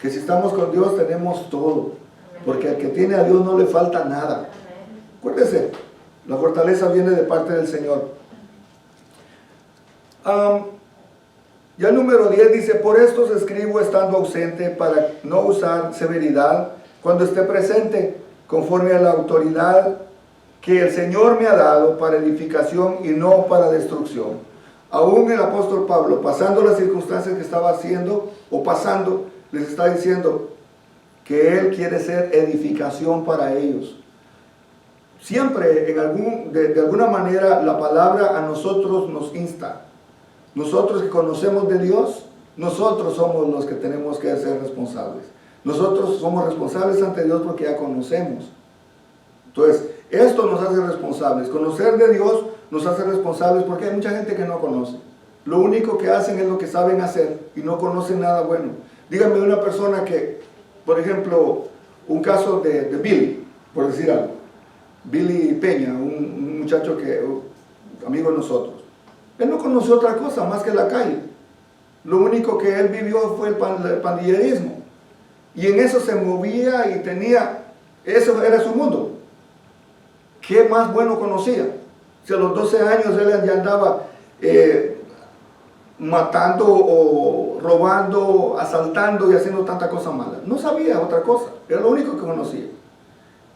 Que si estamos con Dios tenemos todo, porque al que tiene a Dios no le falta nada. Acuérdese, la fortaleza viene de parte del Señor. Ya el número 10 dice, por esto os escribo estando ausente, para no usar severidad cuando esté presente, conforme a la autoridad que el Señor me ha dado para edificación y no para destrucción. Aún el apóstol Pablo, pasando las circunstancias que estaba haciendo o pasando, les está diciendo que él quiere ser edificación para ellos. Siempre, de alguna manera, la palabra a nosotros nos insta. Nosotros que conocemos de Dios, nosotros somos los que tenemos que ser responsables. Nosotros somos responsables ante Dios porque ya conocemos. Entonces, esto nos hace responsables. Conocer de Dios nos hace responsables porque hay mucha gente que no conoce. Lo único que hacen es lo que saben hacer y no conocen nada bueno. Díganme una persona que, por ejemplo, un caso de Billy, por decir algo. Billy Peña, un muchacho que, amigo de nosotros. Él no conoció otra cosa más que la calle. Lo único que él vivió fue el pandillerismo. Y en eso se movía y tenía, eso era su mundo. ¿Qué más bueno conocía? Si a los 12 años él ya andaba matando o robando, asaltando y haciendo tanta cosa mala. No sabía otra cosa, era lo único que conocía.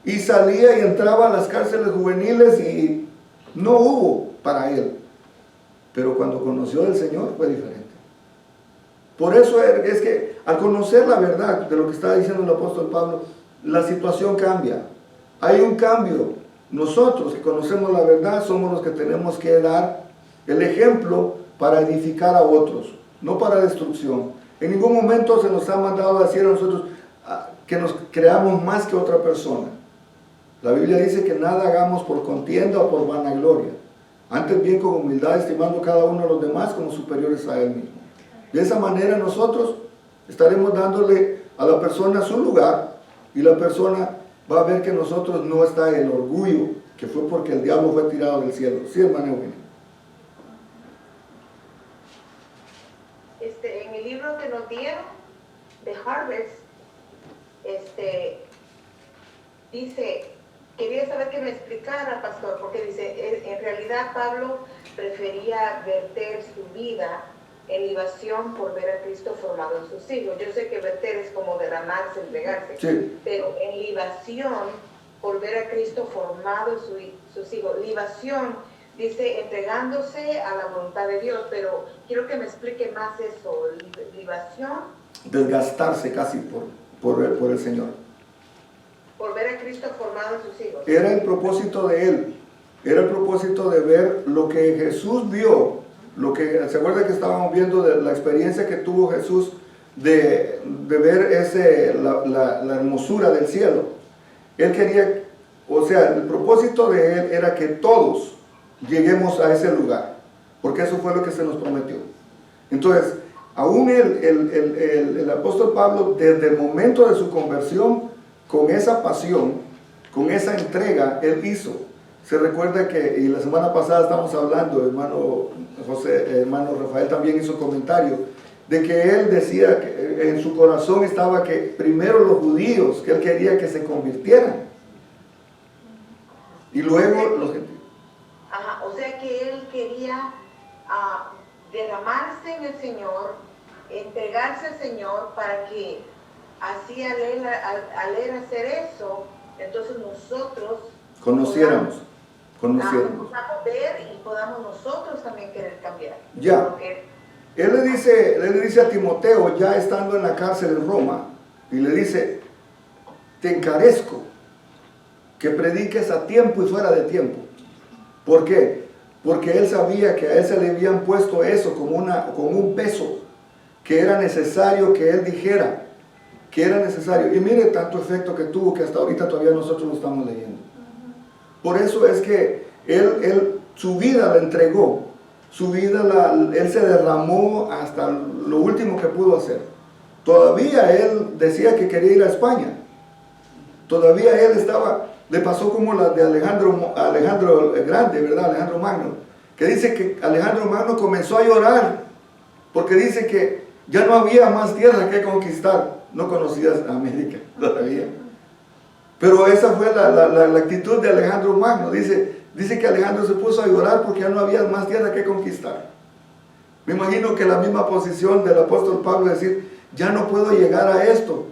Y salía y entraba a las cárceles juveniles y no hubo para él. Pero cuando conoció al Señor fue diferente. Por eso es que al conocer la verdad de lo que está diciendo el apóstol Pablo, la situación cambia. Hay un cambio. Nosotros que conocemos la verdad somos los que tenemos que dar el ejemplo para edificar a otros, no para destrucción. En ningún momento se nos ha mandado a decir a nosotros que nos creamos más que otra persona. La Biblia dice que nada hagamos por contienda o por vanagloria. Antes bien con humildad, estimando cada uno a los demás como superiores a él mismo. De esa manera nosotros estaremos dándole a la persona su lugar y la persona va a ver que nosotros no está el orgullo, que fue porque el diablo fue tirado del cielo. Sí, hermana Eugenia. En el libro que nos dieron de Harvest, dice, quería saber que me explicara, pastor, porque dice, en realidad Pablo prefería verter su vida en libación por ver a Cristo formado en sus hijos. Yo sé que verter es como derramarse, entregarse, Sí. pero en libación por ver a Cristo formado en sus hijos. Libación dice entregándose a la voluntad de Dios, pero quiero que me explique más eso. Libación. Desgastarse casi por el Señor. Por ver a Cristo formado en sus hijos. Era el propósito de él. Era el propósito de ver lo que Jesús vio. ¿Se acuerda que estábamos viendo de la experiencia que tuvo Jesús de ver la hermosura del cielo? Él quería, o sea, el propósito de él era que todos lleguemos a ese lugar, porque eso fue lo que se nos prometió. Entonces, aún el apóstol Pablo, desde el momento de su conversión, con esa pasión, con esa entrega, él hizo. Se recuerda que, y la semana pasada estamos hablando, hermano José, hermano Rafael también hizo comentario, de que él decía que en su corazón estaba que primero los judíos, que él quería que se convirtieran, y luego los gentiles. Ajá, o sea que él quería derramarse en el Señor, entregarse al Señor para que así al él hacer eso, entonces nosotros Conociéramos. podamos ver y podamos nosotros también querer cambiar. Ya. Porque Él le dice a Timoteo, ya estando en la cárcel en Roma, y le dice, te encarezco que prediques a tiempo y fuera de tiempo. ¿Por qué? Porque él sabía que a él se le habían puesto eso como un peso, que era necesario que él dijera, que era necesario. Y mire tanto efecto que tuvo que hasta ahorita todavía nosotros lo estamos leyendo. Por eso es que él su vida la entregó, su vida él se derramó hasta lo último que pudo hacer. Todavía él decía que quería ir a España. Todavía él le pasó como la de Alejandro el Grande, ¿verdad? Alejandro Magno, que dice que Alejandro Magno comenzó a llorar porque dice que ya no había más tierra que conquistar. No conocías América todavía. Pero esa fue la actitud de Alejandro Magno. Dice que Alejandro se puso a llorar porque ya no había más tierra que conquistar. Me imagino que la misma posición del apóstol Pablo, decir, ya no puedo llegar a esto.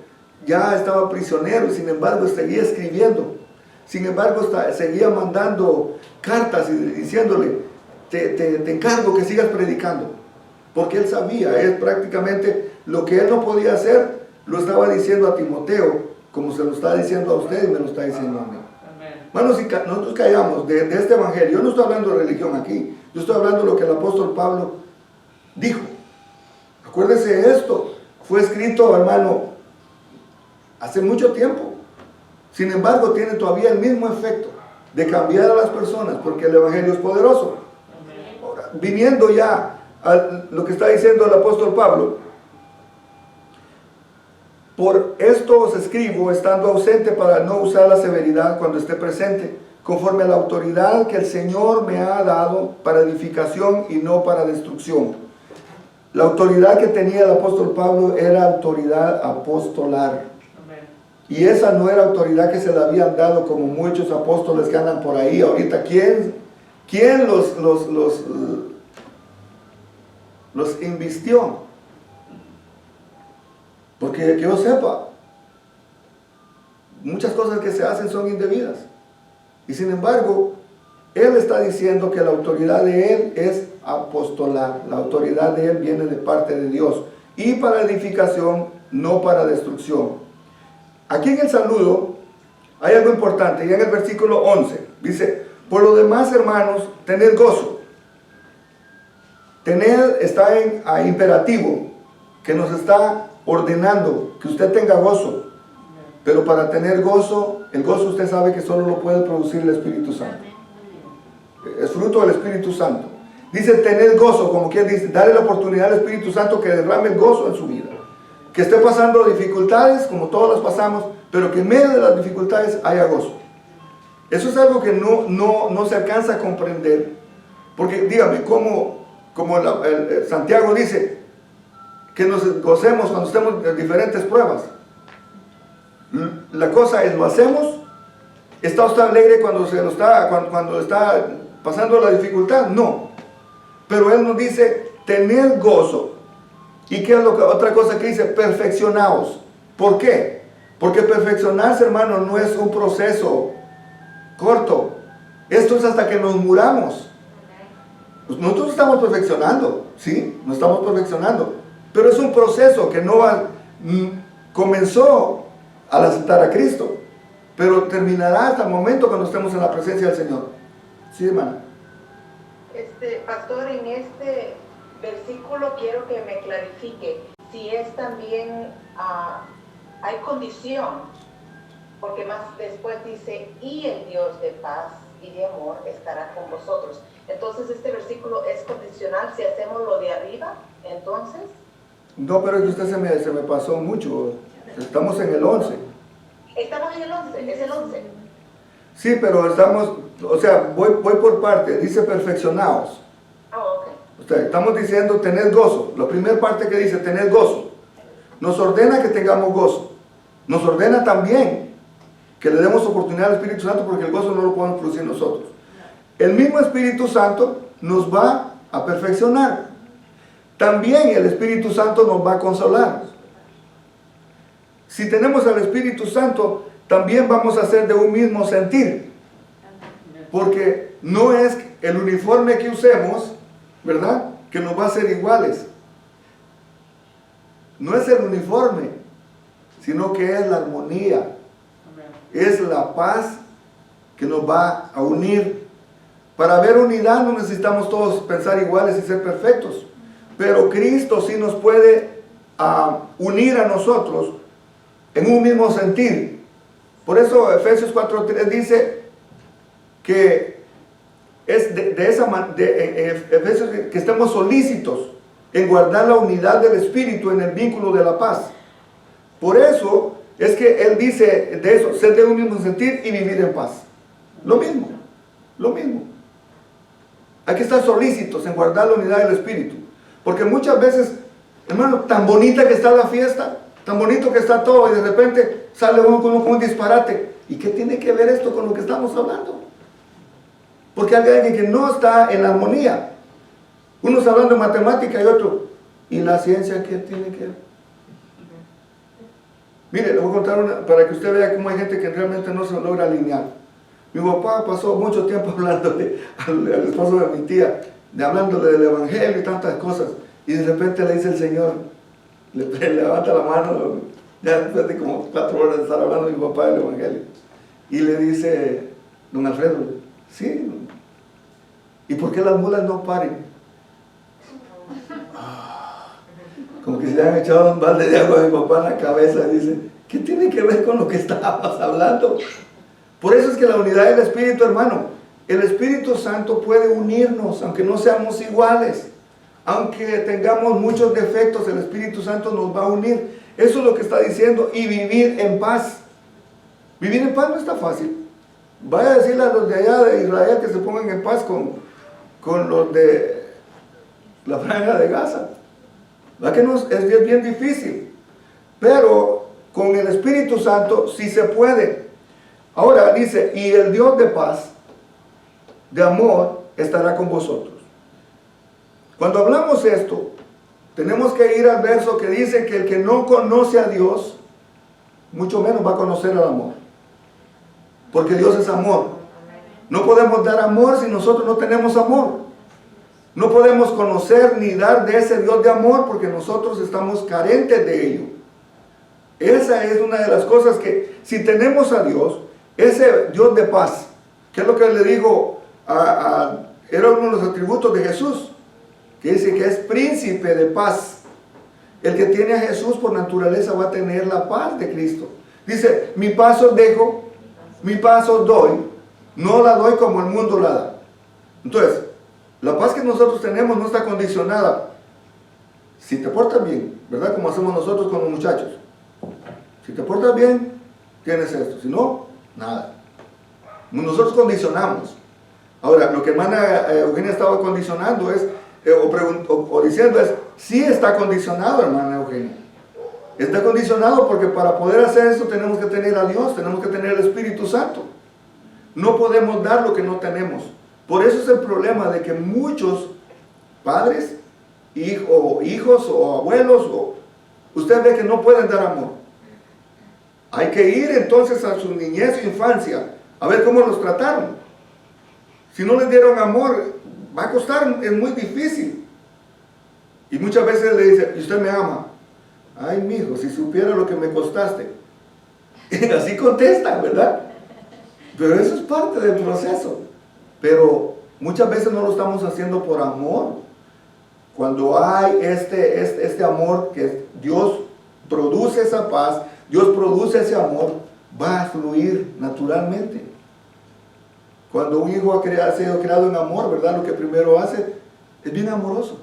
Ya estaba prisionero y sin embargo seguía escribiendo. Sin embargo seguía mandando cartas y diciéndole, te encargo que sigas predicando. Porque él sabía, es prácticamente lo que él no podía hacer, lo estaba diciendo a Timoteo, como se lo está diciendo a usted y me lo está diciendo a mí. Hermanos, si nosotros callamos de este evangelio, yo no estoy hablando de religión aquí, yo estoy hablando de lo que el apóstol Pablo dijo. Acuérdese, esto fue escrito, hermano, hace mucho tiempo. Sin embargo, tiene todavía el mismo efecto. de cambiar a las personas, porque el Evangelio es poderoso. Ahora, viniendo ya a lo que está diciendo el apóstol Pablo, por esto os escribo, estando ausente, para no usar la severidad cuando esté presente, conforme a la autoridad que el Señor me ha dado para edificación y no para destrucción. La autoridad que tenía el apóstol Pablo era autoridad apostolar. Y esa no era autoridad que se le habían dado como muchos apóstoles que andan por ahí. Ahorita, ¿quién los invistió? Porque que yo sepa, muchas cosas que se hacen son indebidas. Y sin embargo, él está diciendo que la autoridad de él es apostolar. La autoridad de él viene de parte de Dios. Y para edificación, no para destrucción. Aquí en el saludo hay algo importante. Y en el versículo 11 dice: por lo demás, hermanos, tened gozo. Tener está en imperativo, que nos está ordenando que usted tenga gozo. Pero para tener gozo, el gozo usted sabe que solo lo puede producir el Espíritu Santo. Es fruto del Espíritu Santo. Dice tener gozo, como quien dice, darle la oportunidad al Espíritu Santo que derrame el gozo en su vida. Que esté pasando dificultades, como todos las pasamos, pero que en medio de las dificultades haya gozo. Eso es algo que no se alcanza a comprender. Porque dígame, como Santiago dice, que nos gocemos cuando estemos en diferentes pruebas. La cosa es, ¿lo hacemos? ¿Está usted alegre cuando está pasando la dificultad? No. Pero él nos dice, tener gozo. ¿Y qué es otra cosa que dice? Perfeccionaos. ¿Por qué? Porque perfeccionarse, hermano, no es un proceso corto. Esto es hasta que nos muramos. Pues nosotros estamos perfeccionando, ¿sí? Nos estamos perfeccionando. Pero es un proceso que comenzó al aceptar a Cristo, pero terminará hasta el momento cuando estemos en la presencia del Señor. Sí, hermana. Pastor, en este versículo quiero que me clarifique si es también, hay condición, porque más después dice, y el Dios de paz y de amor estará con vosotros. Entonces, este versículo es condicional si hacemos lo de arriba, entonces. No, pero es que usted se me pasó mucho. Estamos en el 11. Estamos en el 11, es el 11. Sí, pero estamos, o sea, voy por parte. Dice perfeccionaos. Ok. O sea, estamos diciendo tener gozo. La primera parte que dice tener gozo. Nos ordena que tengamos gozo. Nos ordena también que le demos oportunidad al Espíritu Santo, porque el gozo no lo podemos producir nosotros. El mismo Espíritu Santo nos va a perfeccionar. También el Espíritu Santo nos va a consolar. Si tenemos al Espíritu Santo, también vamos a ser de un mismo sentir. Porque no es el uniforme que usemos, ¿verdad?, que nos va a hacer iguales. No es el uniforme, sino que es la armonía. Es la paz que nos va a unir. Para ver unidad no necesitamos todos pensar iguales y ser perfectos. Pero Cristo sí nos puede unir a nosotros en un mismo sentir. Por eso Efesios 4:3 dice que es Efesios, que estemos solícitos en guardar la unidad del Espíritu en el vínculo de la paz. Por eso es que Él dice de eso, ser de un mismo sentir y vivir en paz. Lo mismo. Hay que estar solícitos en guardar la unidad del Espíritu. Porque muchas veces, hermano, tan bonita que está la fiesta, tan bonito que está todo, y de repente sale uno con un disparate. ¿Y qué tiene que ver esto con lo que estamos hablando? Porque hay alguien que no está en la armonía. Uno está hablando de matemática y otro, ¿y la ciencia qué tiene que ver? Mire, le voy a contar una, para que usted vea cómo hay gente que realmente no se logra alinear. Mi papá pasó mucho tiempo hablándole al esposo de mi tía, hablándole del Evangelio y tantas cosas, y de repente le dice el Señor, le levanta la mano, ya después de como 4 horas de estar hablando de mi papá del Evangelio, y le dice, don Alfredo, sí, ¿y por qué las mulas no paren? Como que se le han echado un balde de agua a mi papá en la cabeza, y dice, ¿qué tiene que ver con lo que estábamos hablando? Por eso es que la unidad del Espíritu, hermano, el Espíritu Santo puede unirnos, aunque no seamos iguales, aunque tengamos muchos defectos, el Espíritu Santo nos va a unir. Eso es lo que está diciendo, y vivir en paz. Vivir en paz no está fácil. Vaya a decirle a los de allá de Israel que se pongan en paz con los de la franja de Gaza. ¿Verdad que no? Es bien difícil? Pero con el Espíritu Santo sí se puede. Ahora dice, y el Dios de paz, de amor, estará con vosotros. Cuando hablamos esto, tenemos que ir al verso que dice que el que no conoce a Dios, mucho menos va a conocer al amor. Porque Dios es amor. No podemos dar amor si nosotros no tenemos amor. No podemos conocer ni dar de ese Dios de amor porque nosotros estamos carentes de ello. Esa es una de las cosas que, si tenemos a Dios, ese Dios de paz, que es lo que le digo, era uno de los atributos de Jesús, que dice que es príncipe de paz. El que tiene a Jesús por naturaleza va a tener la paz de Cristo. Dice, mi paz os dejo, mi paz os doy, no la doy como el mundo la da. Entonces, la paz que nosotros tenemos no está condicionada. Si te portas bien, ¿verdad? Como hacemos nosotros con los muchachos. Si te portas bien, tienes esto. Si no, nada. Nosotros condicionamos. Ahora, lo que hermana Eugenia estaba condicionando es, o diciendo es, sí está condicionado, hermana Eugenia. Está condicionado porque para poder hacer esto tenemos que tener a Dios, tenemos que tener el Espíritu Santo. No podemos dar lo que no tenemos. Por eso es el problema de que muchos padres, hijos o abuelos, usted ve que no pueden dar amor. Hay que ir entonces a su niñez o infancia a ver cómo los trataron. Si no les dieron amor, va a costar, es muy difícil. Y muchas veces le dice, ¿y usted me ama? Ay, mijo, si supiera lo que me costaste. Así contestan, ¿verdad? Pero eso es parte del proceso. Pero muchas veces no lo estamos haciendo por amor. Cuando hay este amor que Dios produce esa paz, Dios produce ese amor, va a fluir naturalmente. Cuando un hijo ha sido creado en amor, ¿verdad? Lo que primero hace es bien amoroso.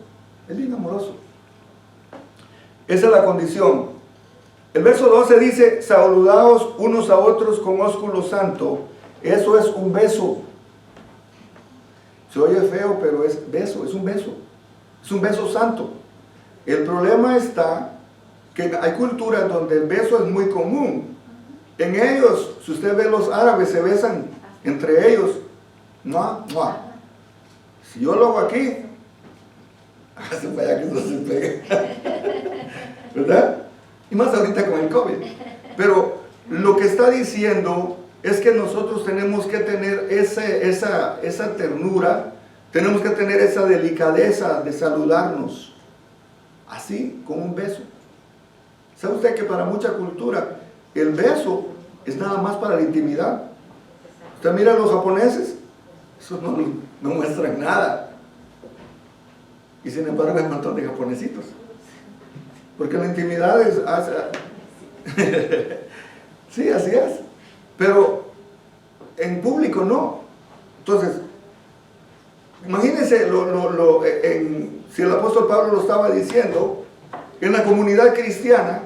Es bien amoroso. Esa es la condición. El verso 12 dice, saludaos unos a otros con ósculo santo. Eso es un beso. Se oye feo, pero es beso, es un beso. Es un beso santo. El problema está que hay culturas donde el beso es muy común. En ellos, si usted ve los árabes, se besan entre ellos. ¡Mua, mua! Si yo lo hago aquí, hace para allá que no se pegue. ¿Verdad? Y más ahorita con el COVID. Pero lo que está diciendo es que nosotros tenemos que tener esa ternura, tenemos que tener esa delicadeza de saludarnos, así, con un beso. ¿Sabe usted que para mucha cultura el beso es nada más para la intimidad? Usted mira a los japoneses, eso no muestran nada. Y sin embargo hay un montón de japonesitos. Porque la intimidad es... sí, así es. Pero en público no. Entonces, imagínense si el apóstol Pablo lo estaba diciendo, en la comunidad cristiana,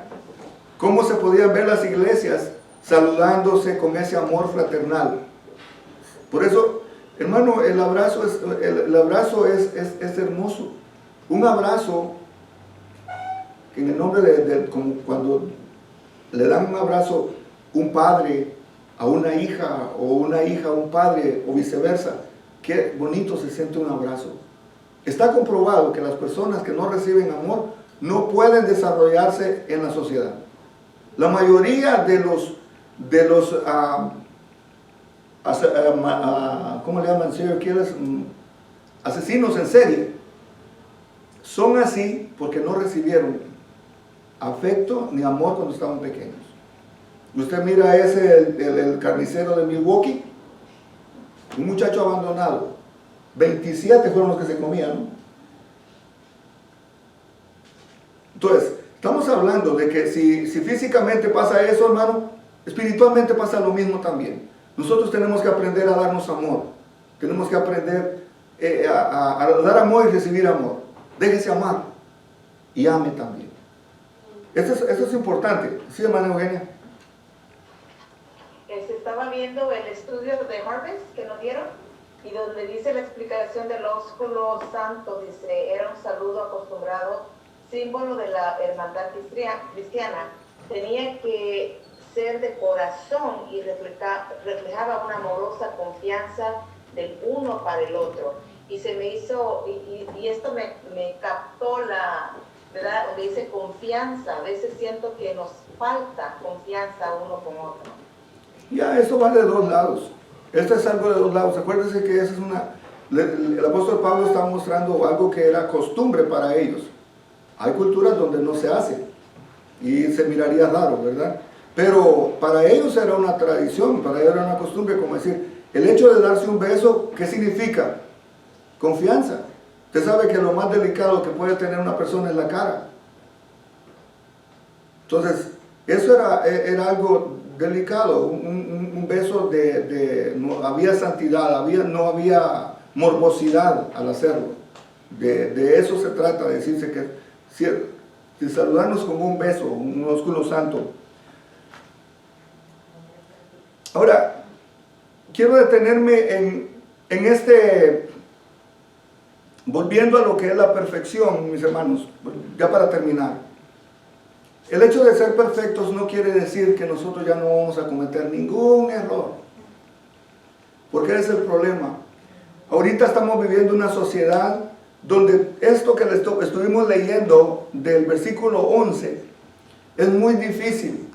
cómo se podían ver las iglesias saludándose con ese amor fraternal. Por eso, hermano, el abrazo es hermoso. Un abrazo, en el nombre como cuando le dan un abrazo un padre a una hija, o una hija a un padre, o viceversa, qué bonito se siente un abrazo. Está comprobado que las personas que no reciben amor no pueden desarrollarse en la sociedad. La mayoría de los ¿cómo le llaman? Serial killers, asesinos en serie, son así porque no recibieron afecto ni amor cuando estaban pequeños. Usted mira el carnicero de Milwaukee, un muchacho abandonado, 27 fueron los que se comían, ¿no? Entonces, estamos hablando de que si físicamente pasa eso, hermano, espiritualmente pasa lo mismo también. Nosotros tenemos que aprender a darnos amor. Tenemos que aprender a dar amor y recibir amor. Déjese amar y ame también. Eso es importante. ¿Sí, hermana Eugenia? Se estaba viendo el estudio de Harvest que nos dieron y donde dice la explicación del ósculo santo, dice, era un saludo acostumbrado, símbolo de la hermandad cristiana. Tenía que ser de corazón y reflejaba una amorosa confianza del uno para el otro. Y se me hizo, y esto me captó la, ¿verdad? Donde dice confianza. A veces siento que nos falta confianza uno con otro. Ya, eso va de dos lados. Esto es algo de dos lados. Acuérdense que esa es el apóstol Pablo está mostrando algo que era costumbre para ellos. Hay culturas donde no se hace y se miraría raro, ¿verdad? Pero para ellos era una tradición, para ellos era una costumbre, como decir, el hecho de darse un beso, ¿qué significa? Confianza. Usted sabe que lo más delicado que puede tener una persona es la cara. Entonces, eso era algo delicado, un beso no había santidad, no había morbosidad al hacerlo. De eso se trata, de decirse que de saludarnos con un beso, un ósculo santo. Ahora, quiero detenerme en volviendo a lo que es la perfección, mis hermanos, ya para terminar. El hecho de ser perfectos no quiere decir que nosotros ya no vamos a cometer ningún error. Porque ese es el problema. Ahorita estamos viviendo una sociedad donde esto que estuvimos leyendo del versículo 11 es muy difícil.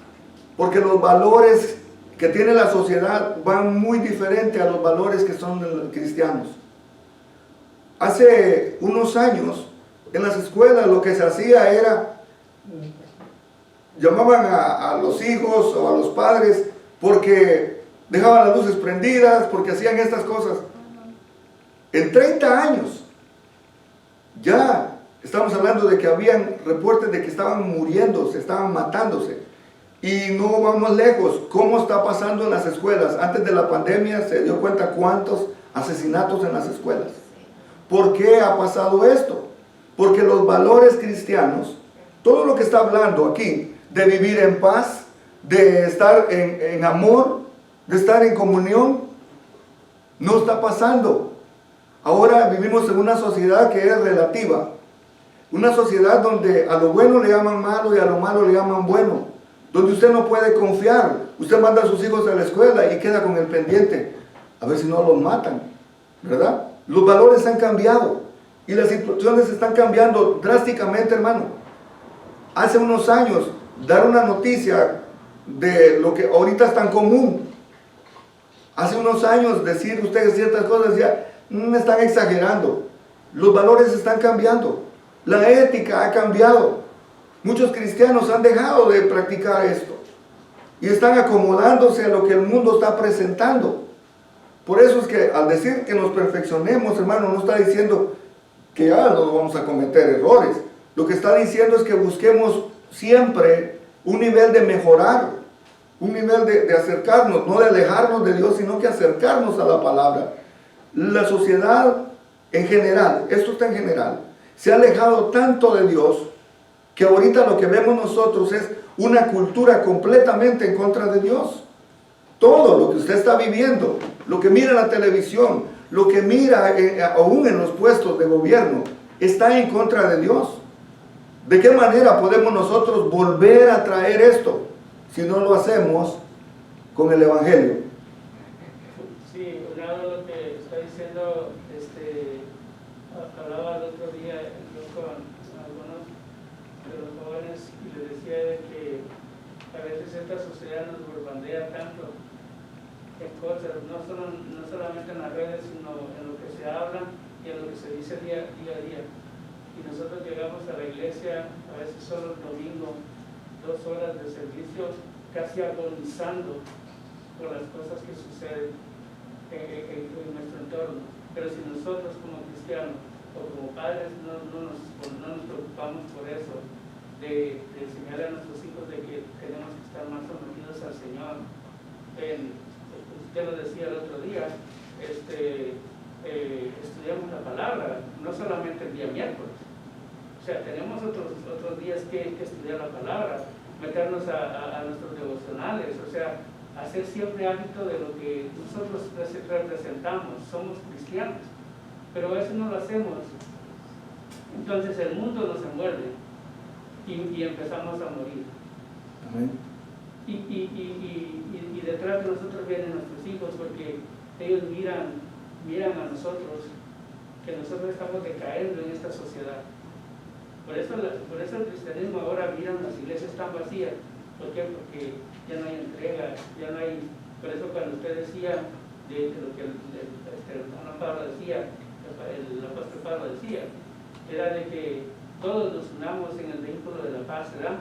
Porque los valores que tiene la sociedad van muy diferente a los valores que son de los cristianos. Hace unos años, en las escuelas lo que se hacía era, llamaban a los hijos o a los padres porque dejaban las luces prendidas, porque hacían estas cosas. En 30 años, ya estamos hablando de que habían reportes de que estaban muriendo, se estaban matándose. Y no vamos lejos, ¿cómo está pasando en las escuelas? Antes de la pandemia se dio cuenta cuántos asesinatos en las escuelas. ¿Por qué ha pasado esto? Porque los valores cristianos, todo lo que está hablando aquí, de vivir en paz, de estar en amor, de estar en comunión, no está pasando. Ahora vivimos en una sociedad que es relativa. Una sociedad donde a lo bueno le llaman malo y a lo malo le llaman bueno. Donde usted no puede confiar. Usted manda a sus hijos a la escuela y queda con el pendiente. A ver si no los matan, ¿verdad? Los valores han cambiado y las situaciones están cambiando drásticamente, hermano. Hace unos años, dar una noticia de lo que ahorita es tan común. Hace unos años decir ustedes ciertas cosas, decía, me están exagerando. Los valores están cambiando. La ética ha cambiado. Muchos cristianos han dejado de practicar esto y están acomodándose a lo que el mundo está presentando. Por eso es que al decir que nos perfeccionemos, hermano, no está diciendo que no vamos a cometer errores. Lo que está diciendo es que busquemos siempre un nivel de mejorar, un nivel de acercarnos, no de alejarnos de Dios, sino que acercarnos a la palabra. La sociedad en general, esto está en general, se ha alejado tanto de Dios que ahorita lo que vemos nosotros es una cultura completamente en contra de Dios. Todo lo que usted está viviendo, lo que mira en la televisión, lo que mira aún en los puestos de gobierno, está en contra de Dios. ¿De qué manera podemos nosotros volver a traer esto si no lo hacemos con el Evangelio? Sí, un lado de lo que está diciendo, hablaba el otro día yo con algunos de los jóvenes y les decía de que a veces esta sociedad nos bombardea tanto en cosas, no solamente en las redes, sino en lo que se habla y en lo que se dice día a día. Y nosotros llegamos a la iglesia, a veces solo el domingo, 2 horas de servicio, casi agonizando por las cosas que suceden en nuestro entorno. Pero si nosotros como cristianos o como padres no nos preocupamos por eso, de enseñar a nuestros hijos de que tenemos que estar más sometidos al Señor, ya lo decía el otro día, estudiamos la palabra, no solamente el día miércoles. O sea, tenemos otros días que estudiar la palabra, meternos a nuestros devocionales, o sea, hacer siempre hábito de lo que nosotros representamos, somos cristianos, pero a veces no lo hacemos. Entonces el mundo nos envuelve y empezamos a morir. Amén. Y detrás de nosotros vienen nuestros hijos, porque ellos miran a nosotros, que nosotros estamos decayendo en esta sociedad. Por eso el cristianismo ahora miran las iglesias tan vacías. ¿Por qué? Porque ya no hay entrega, ya no hay. Por eso cuando usted decía de lo que el apóstol Pablo decía, era de que todos nos unamos en el vínculo de la paz, ¿verdad?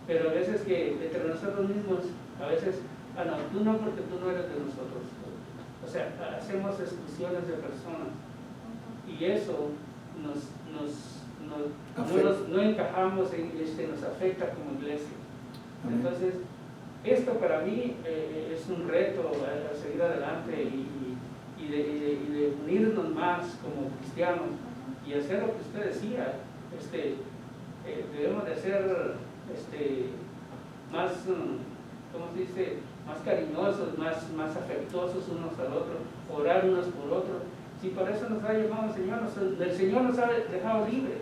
Pero a veces que entre nosotros mismos, a veces, no, tú no, porque tú no eres de nosotros. O sea, hacemos exclusiones de personas y eso no encajamos, nos afecta como iglesia. Amén. Entonces, esto para mí es un reto a seguir adelante y de unirnos más como cristianos y hacer lo que usted decía. Debemos de ser más, ¿cómo se dice?, más cariñosos, más afectuosos unos al otro, orar unos por otros. Si para eso nos ha llamado el Señor, el Señor nos ha dejado libres.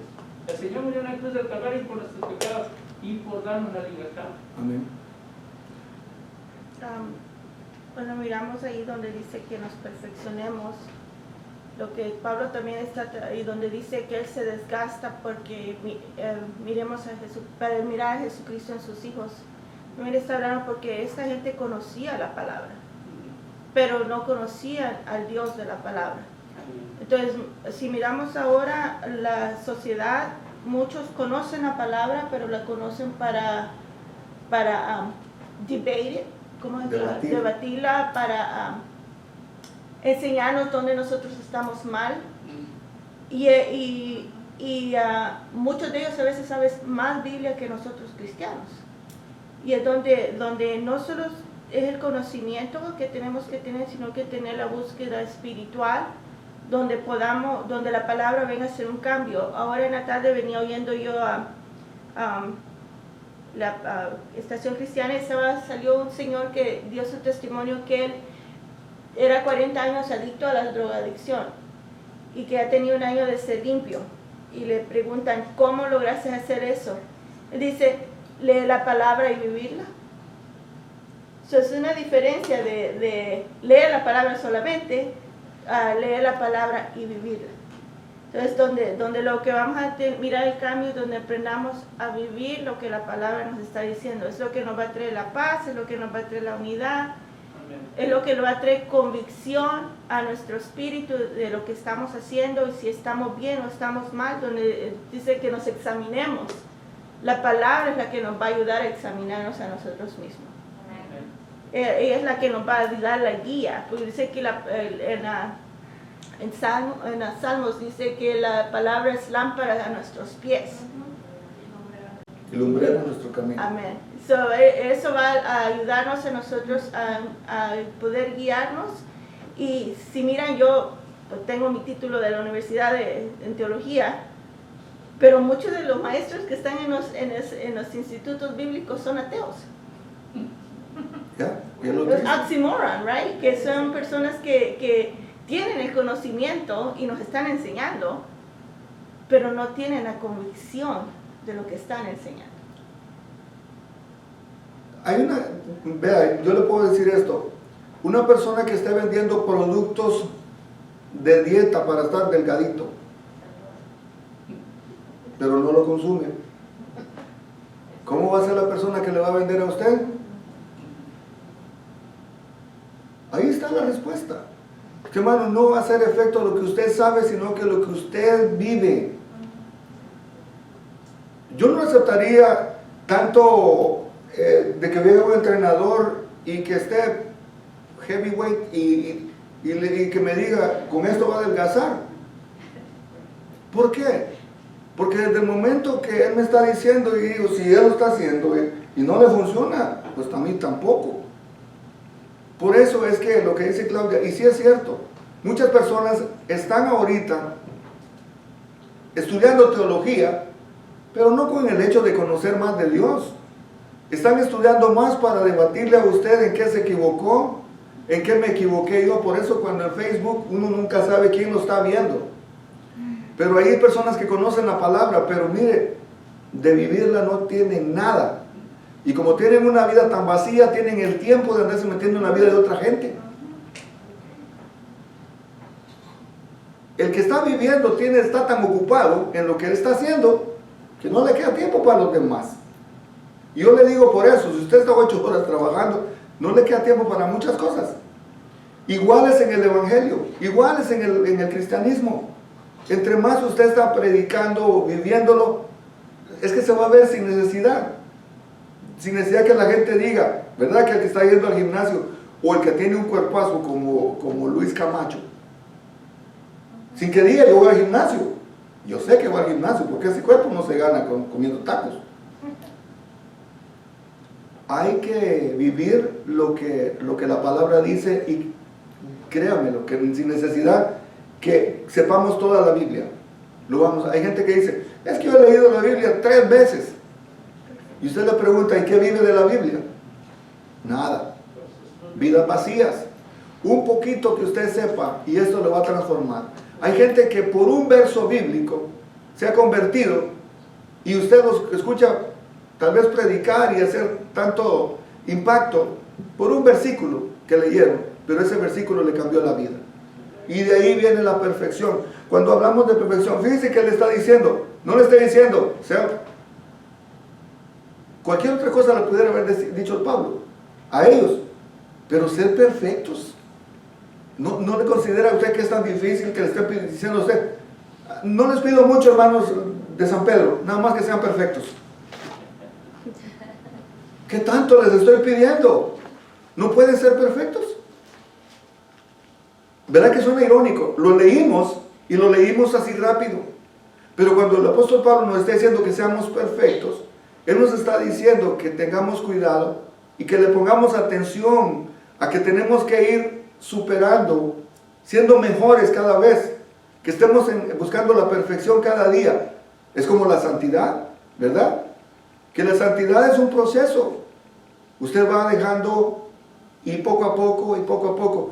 El Señor murió en la cruz del Calvario por nuestros pecados y por darnos la libertad. Amén. Bueno, miramos ahí donde dice que nos perfeccionemos. Lo que Pablo también está ahí donde dice que él se desgasta porque miremos a Jesús, para mirar a Jesucristo en sus hijos. También está hablando porque esta gente conocía la palabra, pero no conocían al Dios de la palabra. Entonces, si miramos ahora la sociedad, muchos conocen la palabra, pero la conocen para debate, ¿cómo es? Debatirla, para enseñarnos dónde nosotros estamos mal. Y muchos de ellos a veces saben más Biblia que nosotros cristianos. Y es donde no solo es el conocimiento que tenemos que tener, sino que tener la búsqueda espiritual, donde la palabra venga a ser un cambio. Ahora en la tarde venía oyendo yo a la estación cristiana y salió un señor que dio su testimonio que él era 40 años adicto a la drogadicción y que ha tenido un año de ser limpio. Y le preguntan, ¿cómo lograste hacer eso? Él dice, lee la palabra y vivirla. Es una diferencia de leer la palabra solamente a leer la palabra y vivirla. Entonces, donde lo que vamos a mirar el cambio, donde aprendamos a vivir lo que la palabra nos está diciendo, es lo que nos va a traer la paz, es lo que nos va a traer la unidad, es lo que nos va a traer convicción a nuestro espíritu de lo que estamos haciendo y si estamos bien o estamos mal, donde dice que nos examinemos. La palabra es la que nos va a ayudar a examinarnos a nosotros mismos. Ella es la que nos va a dar la guía, porque dice que en Salmos dice que la palabra es lámpara a nuestros pies. Y lumbrera nuestro camino. Amén. Eso va a ayudarnos a nosotros a poder guiarnos. Y si miran, yo tengo mi título de la universidad en teología, pero muchos de los maestros que están en los institutos bíblicos son ateos. Los oxymoron, right? Que son personas que tienen el conocimiento y nos están enseñando, pero no tienen la convicción de lo que están enseñando. Vea, yo le puedo decir esto, una persona que esté vendiendo productos de dieta para estar delgadito, pero no lo consume, ¿cómo va a ser la persona que le va a vender a usted? Ahí está la respuesta. Hermano, no va a hacer efecto lo que usted sabe, sino que lo que usted vive. Yo no aceptaría tanto de que venga un entrenador y que esté heavyweight y que me diga, con esto va a adelgazar. ¿Por qué? Porque desde el momento que él me está diciendo y digo, si él lo está haciendo y no le funciona, pues a mí tampoco. Por eso es que lo que dice Claudia, y sí es cierto, muchas personas están ahorita estudiando teología, pero no con el hecho de conocer más de Dios. Están estudiando más para debatirle a usted en qué se equivocó, en qué me equivoqué yo. Por eso cuando en Facebook uno nunca sabe quién lo está viendo. Pero hay personas que conocen la palabra, pero mire, de vivirla no tienen nada. Y como tienen una vida tan vacía, tienen el tiempo de andarse metiendo en la vida de otra gente. El que está viviendo está tan ocupado en lo que él está haciendo que no le queda tiempo para los demás. Y yo le digo por eso, si usted está 8 horas trabajando, no le queda tiempo para muchas cosas. Iguales en el evangelio, iguales en el cristianismo. Entre más usted está predicando, viviéndolo, es que se va a ver sin necesidad. Sin necesidad que la gente diga, ¿verdad? Que el que está yendo al gimnasio o el que tiene un cuerpazo como Luis Camacho, sin que diga yo voy al gimnasio. Yo sé que voy al gimnasio porque ese cuerpo no se gana comiendo tacos. Hay que vivir lo que la palabra dice y créanme, que sin necesidad que sepamos toda la Biblia. Hay gente que dice, es que yo he leído la Biblia 3 veces. Y usted le pregunta, ¿y qué vive de la Biblia? Nada. Vidas vacías. Un poquito que usted sepa y esto le va a transformar. Hay gente que por un verso bíblico se ha convertido y usted los escucha tal vez predicar y hacer tanto impacto por un versículo que leyeron, pero ese versículo le cambió la vida. Y de ahí viene la perfección. Cuando hablamos de perfección, fíjense que le está diciendo, no le está diciendo, cualquier otra cosa le pudiera haber dicho el Pablo a ellos, pero ser perfectos. No le considera a usted que es tan difícil que le esté diciendo a usted, no les pido mucho, hermanos de San Pedro, nada más que sean perfectos. ¿Qué tanto les estoy pidiendo? ¿No pueden ser perfectos? ¿Verdad que suena irónico? Lo leímos y lo leímos así rápido. Pero cuando el apóstol Pablo nos está diciendo que seamos perfectos, él nos está diciendo que tengamos cuidado y que le pongamos atención a que tenemos que ir superando, siendo mejores cada vez, que estemos buscando la perfección cada día. Es como la santidad, ¿verdad? Que la santidad es un proceso. Usted va dejando y poco a poco y poco a poco.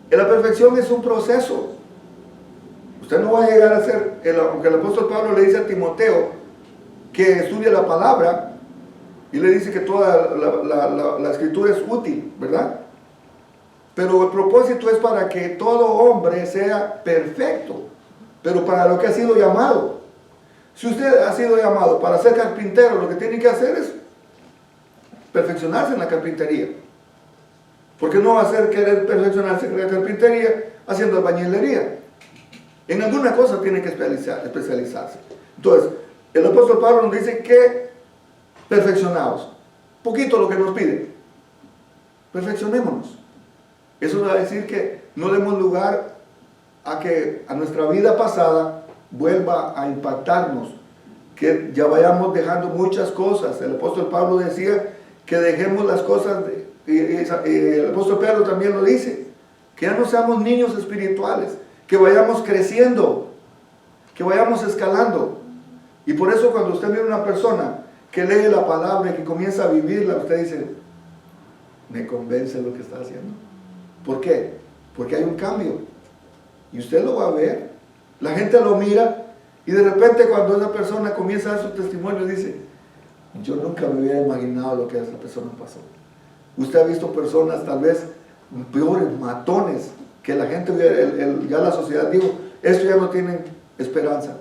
La perfección es un proceso. Usted no va a llegar a ser, aunque el apóstol Pablo le dice a Timoteo que estudie la palabra y le dice que toda la escritura es útil, ¿verdad? Pero el propósito es para que todo hombre sea perfecto, pero para lo que ha sido llamado. Si usted ha sido llamado para ser carpintero, lo que tiene que hacer es perfeccionarse en la carpintería. Porque no va a ser querer perfeccionarse en la carpintería haciendo albañilería. En alguna cosa tiene que especializarse. Entonces, el apóstol Pablo nos dice que perfeccionados. Poquito lo que nos pide. Perfeccionémonos. Eso va a decir que no demos lugar a que a nuestra vida pasada vuelva a impactarnos. Que ya vayamos dejando muchas cosas. El apóstol Pablo decía que dejemos las cosas, el apóstol Pedro también lo dice, que ya no seamos niños espirituales, que vayamos creciendo, que vayamos escalando. Y por eso cuando usted ve una persona que lee la palabra y que comienza a vivirla, usted dice, me convence lo que está haciendo. ¿Por qué? Porque hay un cambio. Y usted lo va a ver. La gente lo mira y de repente cuando esa persona comienza a dar su testimonio dice, yo nunca me hubiera imaginado lo que esa persona pasó. Usted ha visto personas tal vez peores, matones, que la gente, ya la sociedad dijo, esto ya no tienen esperanza.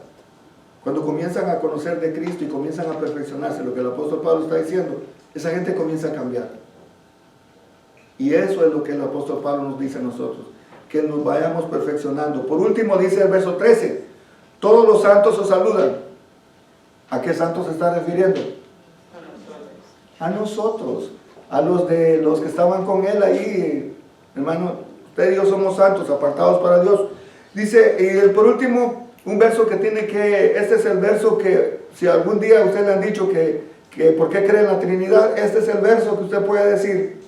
Cuando comienzan a conocer de Cristo y comienzan a perfeccionarse, lo que el apóstol Pablo está diciendo, esa gente comienza a cambiar. Y eso es lo que el apóstol Pablo nos dice a nosotros, que nos vayamos perfeccionando. Por último dice el verso 13, todos los santos os saludan. ¿A qué santos se está refiriendo? A nosotros, a los que estaban con él ahí, hermano, usted y yo somos santos, apartados para Dios. Dice, y por último, un verso que este es el verso que, si algún día a usted le han dicho que ¿por qué cree en la Trinidad? Este es el verso que usted puede decir,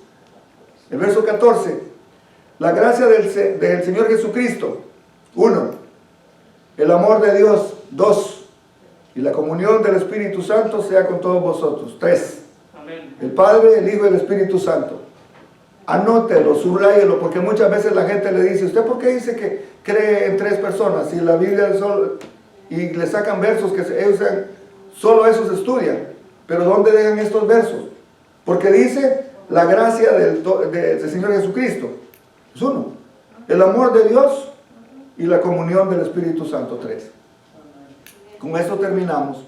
El verso 14. La gracia del Señor Jesucristo. 1. El amor de Dios. 2. Y la comunión del Espíritu Santo sea con todos vosotros. 3. Amén. El Padre, el Hijo y el Espíritu Santo. Anótelo, subráyelo, porque muchas veces la gente le dice, ¿usted por qué dice que cree en 3 personas? Si la Biblia es solo, y le sacan versos que ellos solo esos estudian. Pero ¿dónde dejan estos versos? Porque dice la gracia del Señor Jesucristo. Es 1. El amor de Dios y la comunión del Espíritu Santo. 3. Con eso terminamos.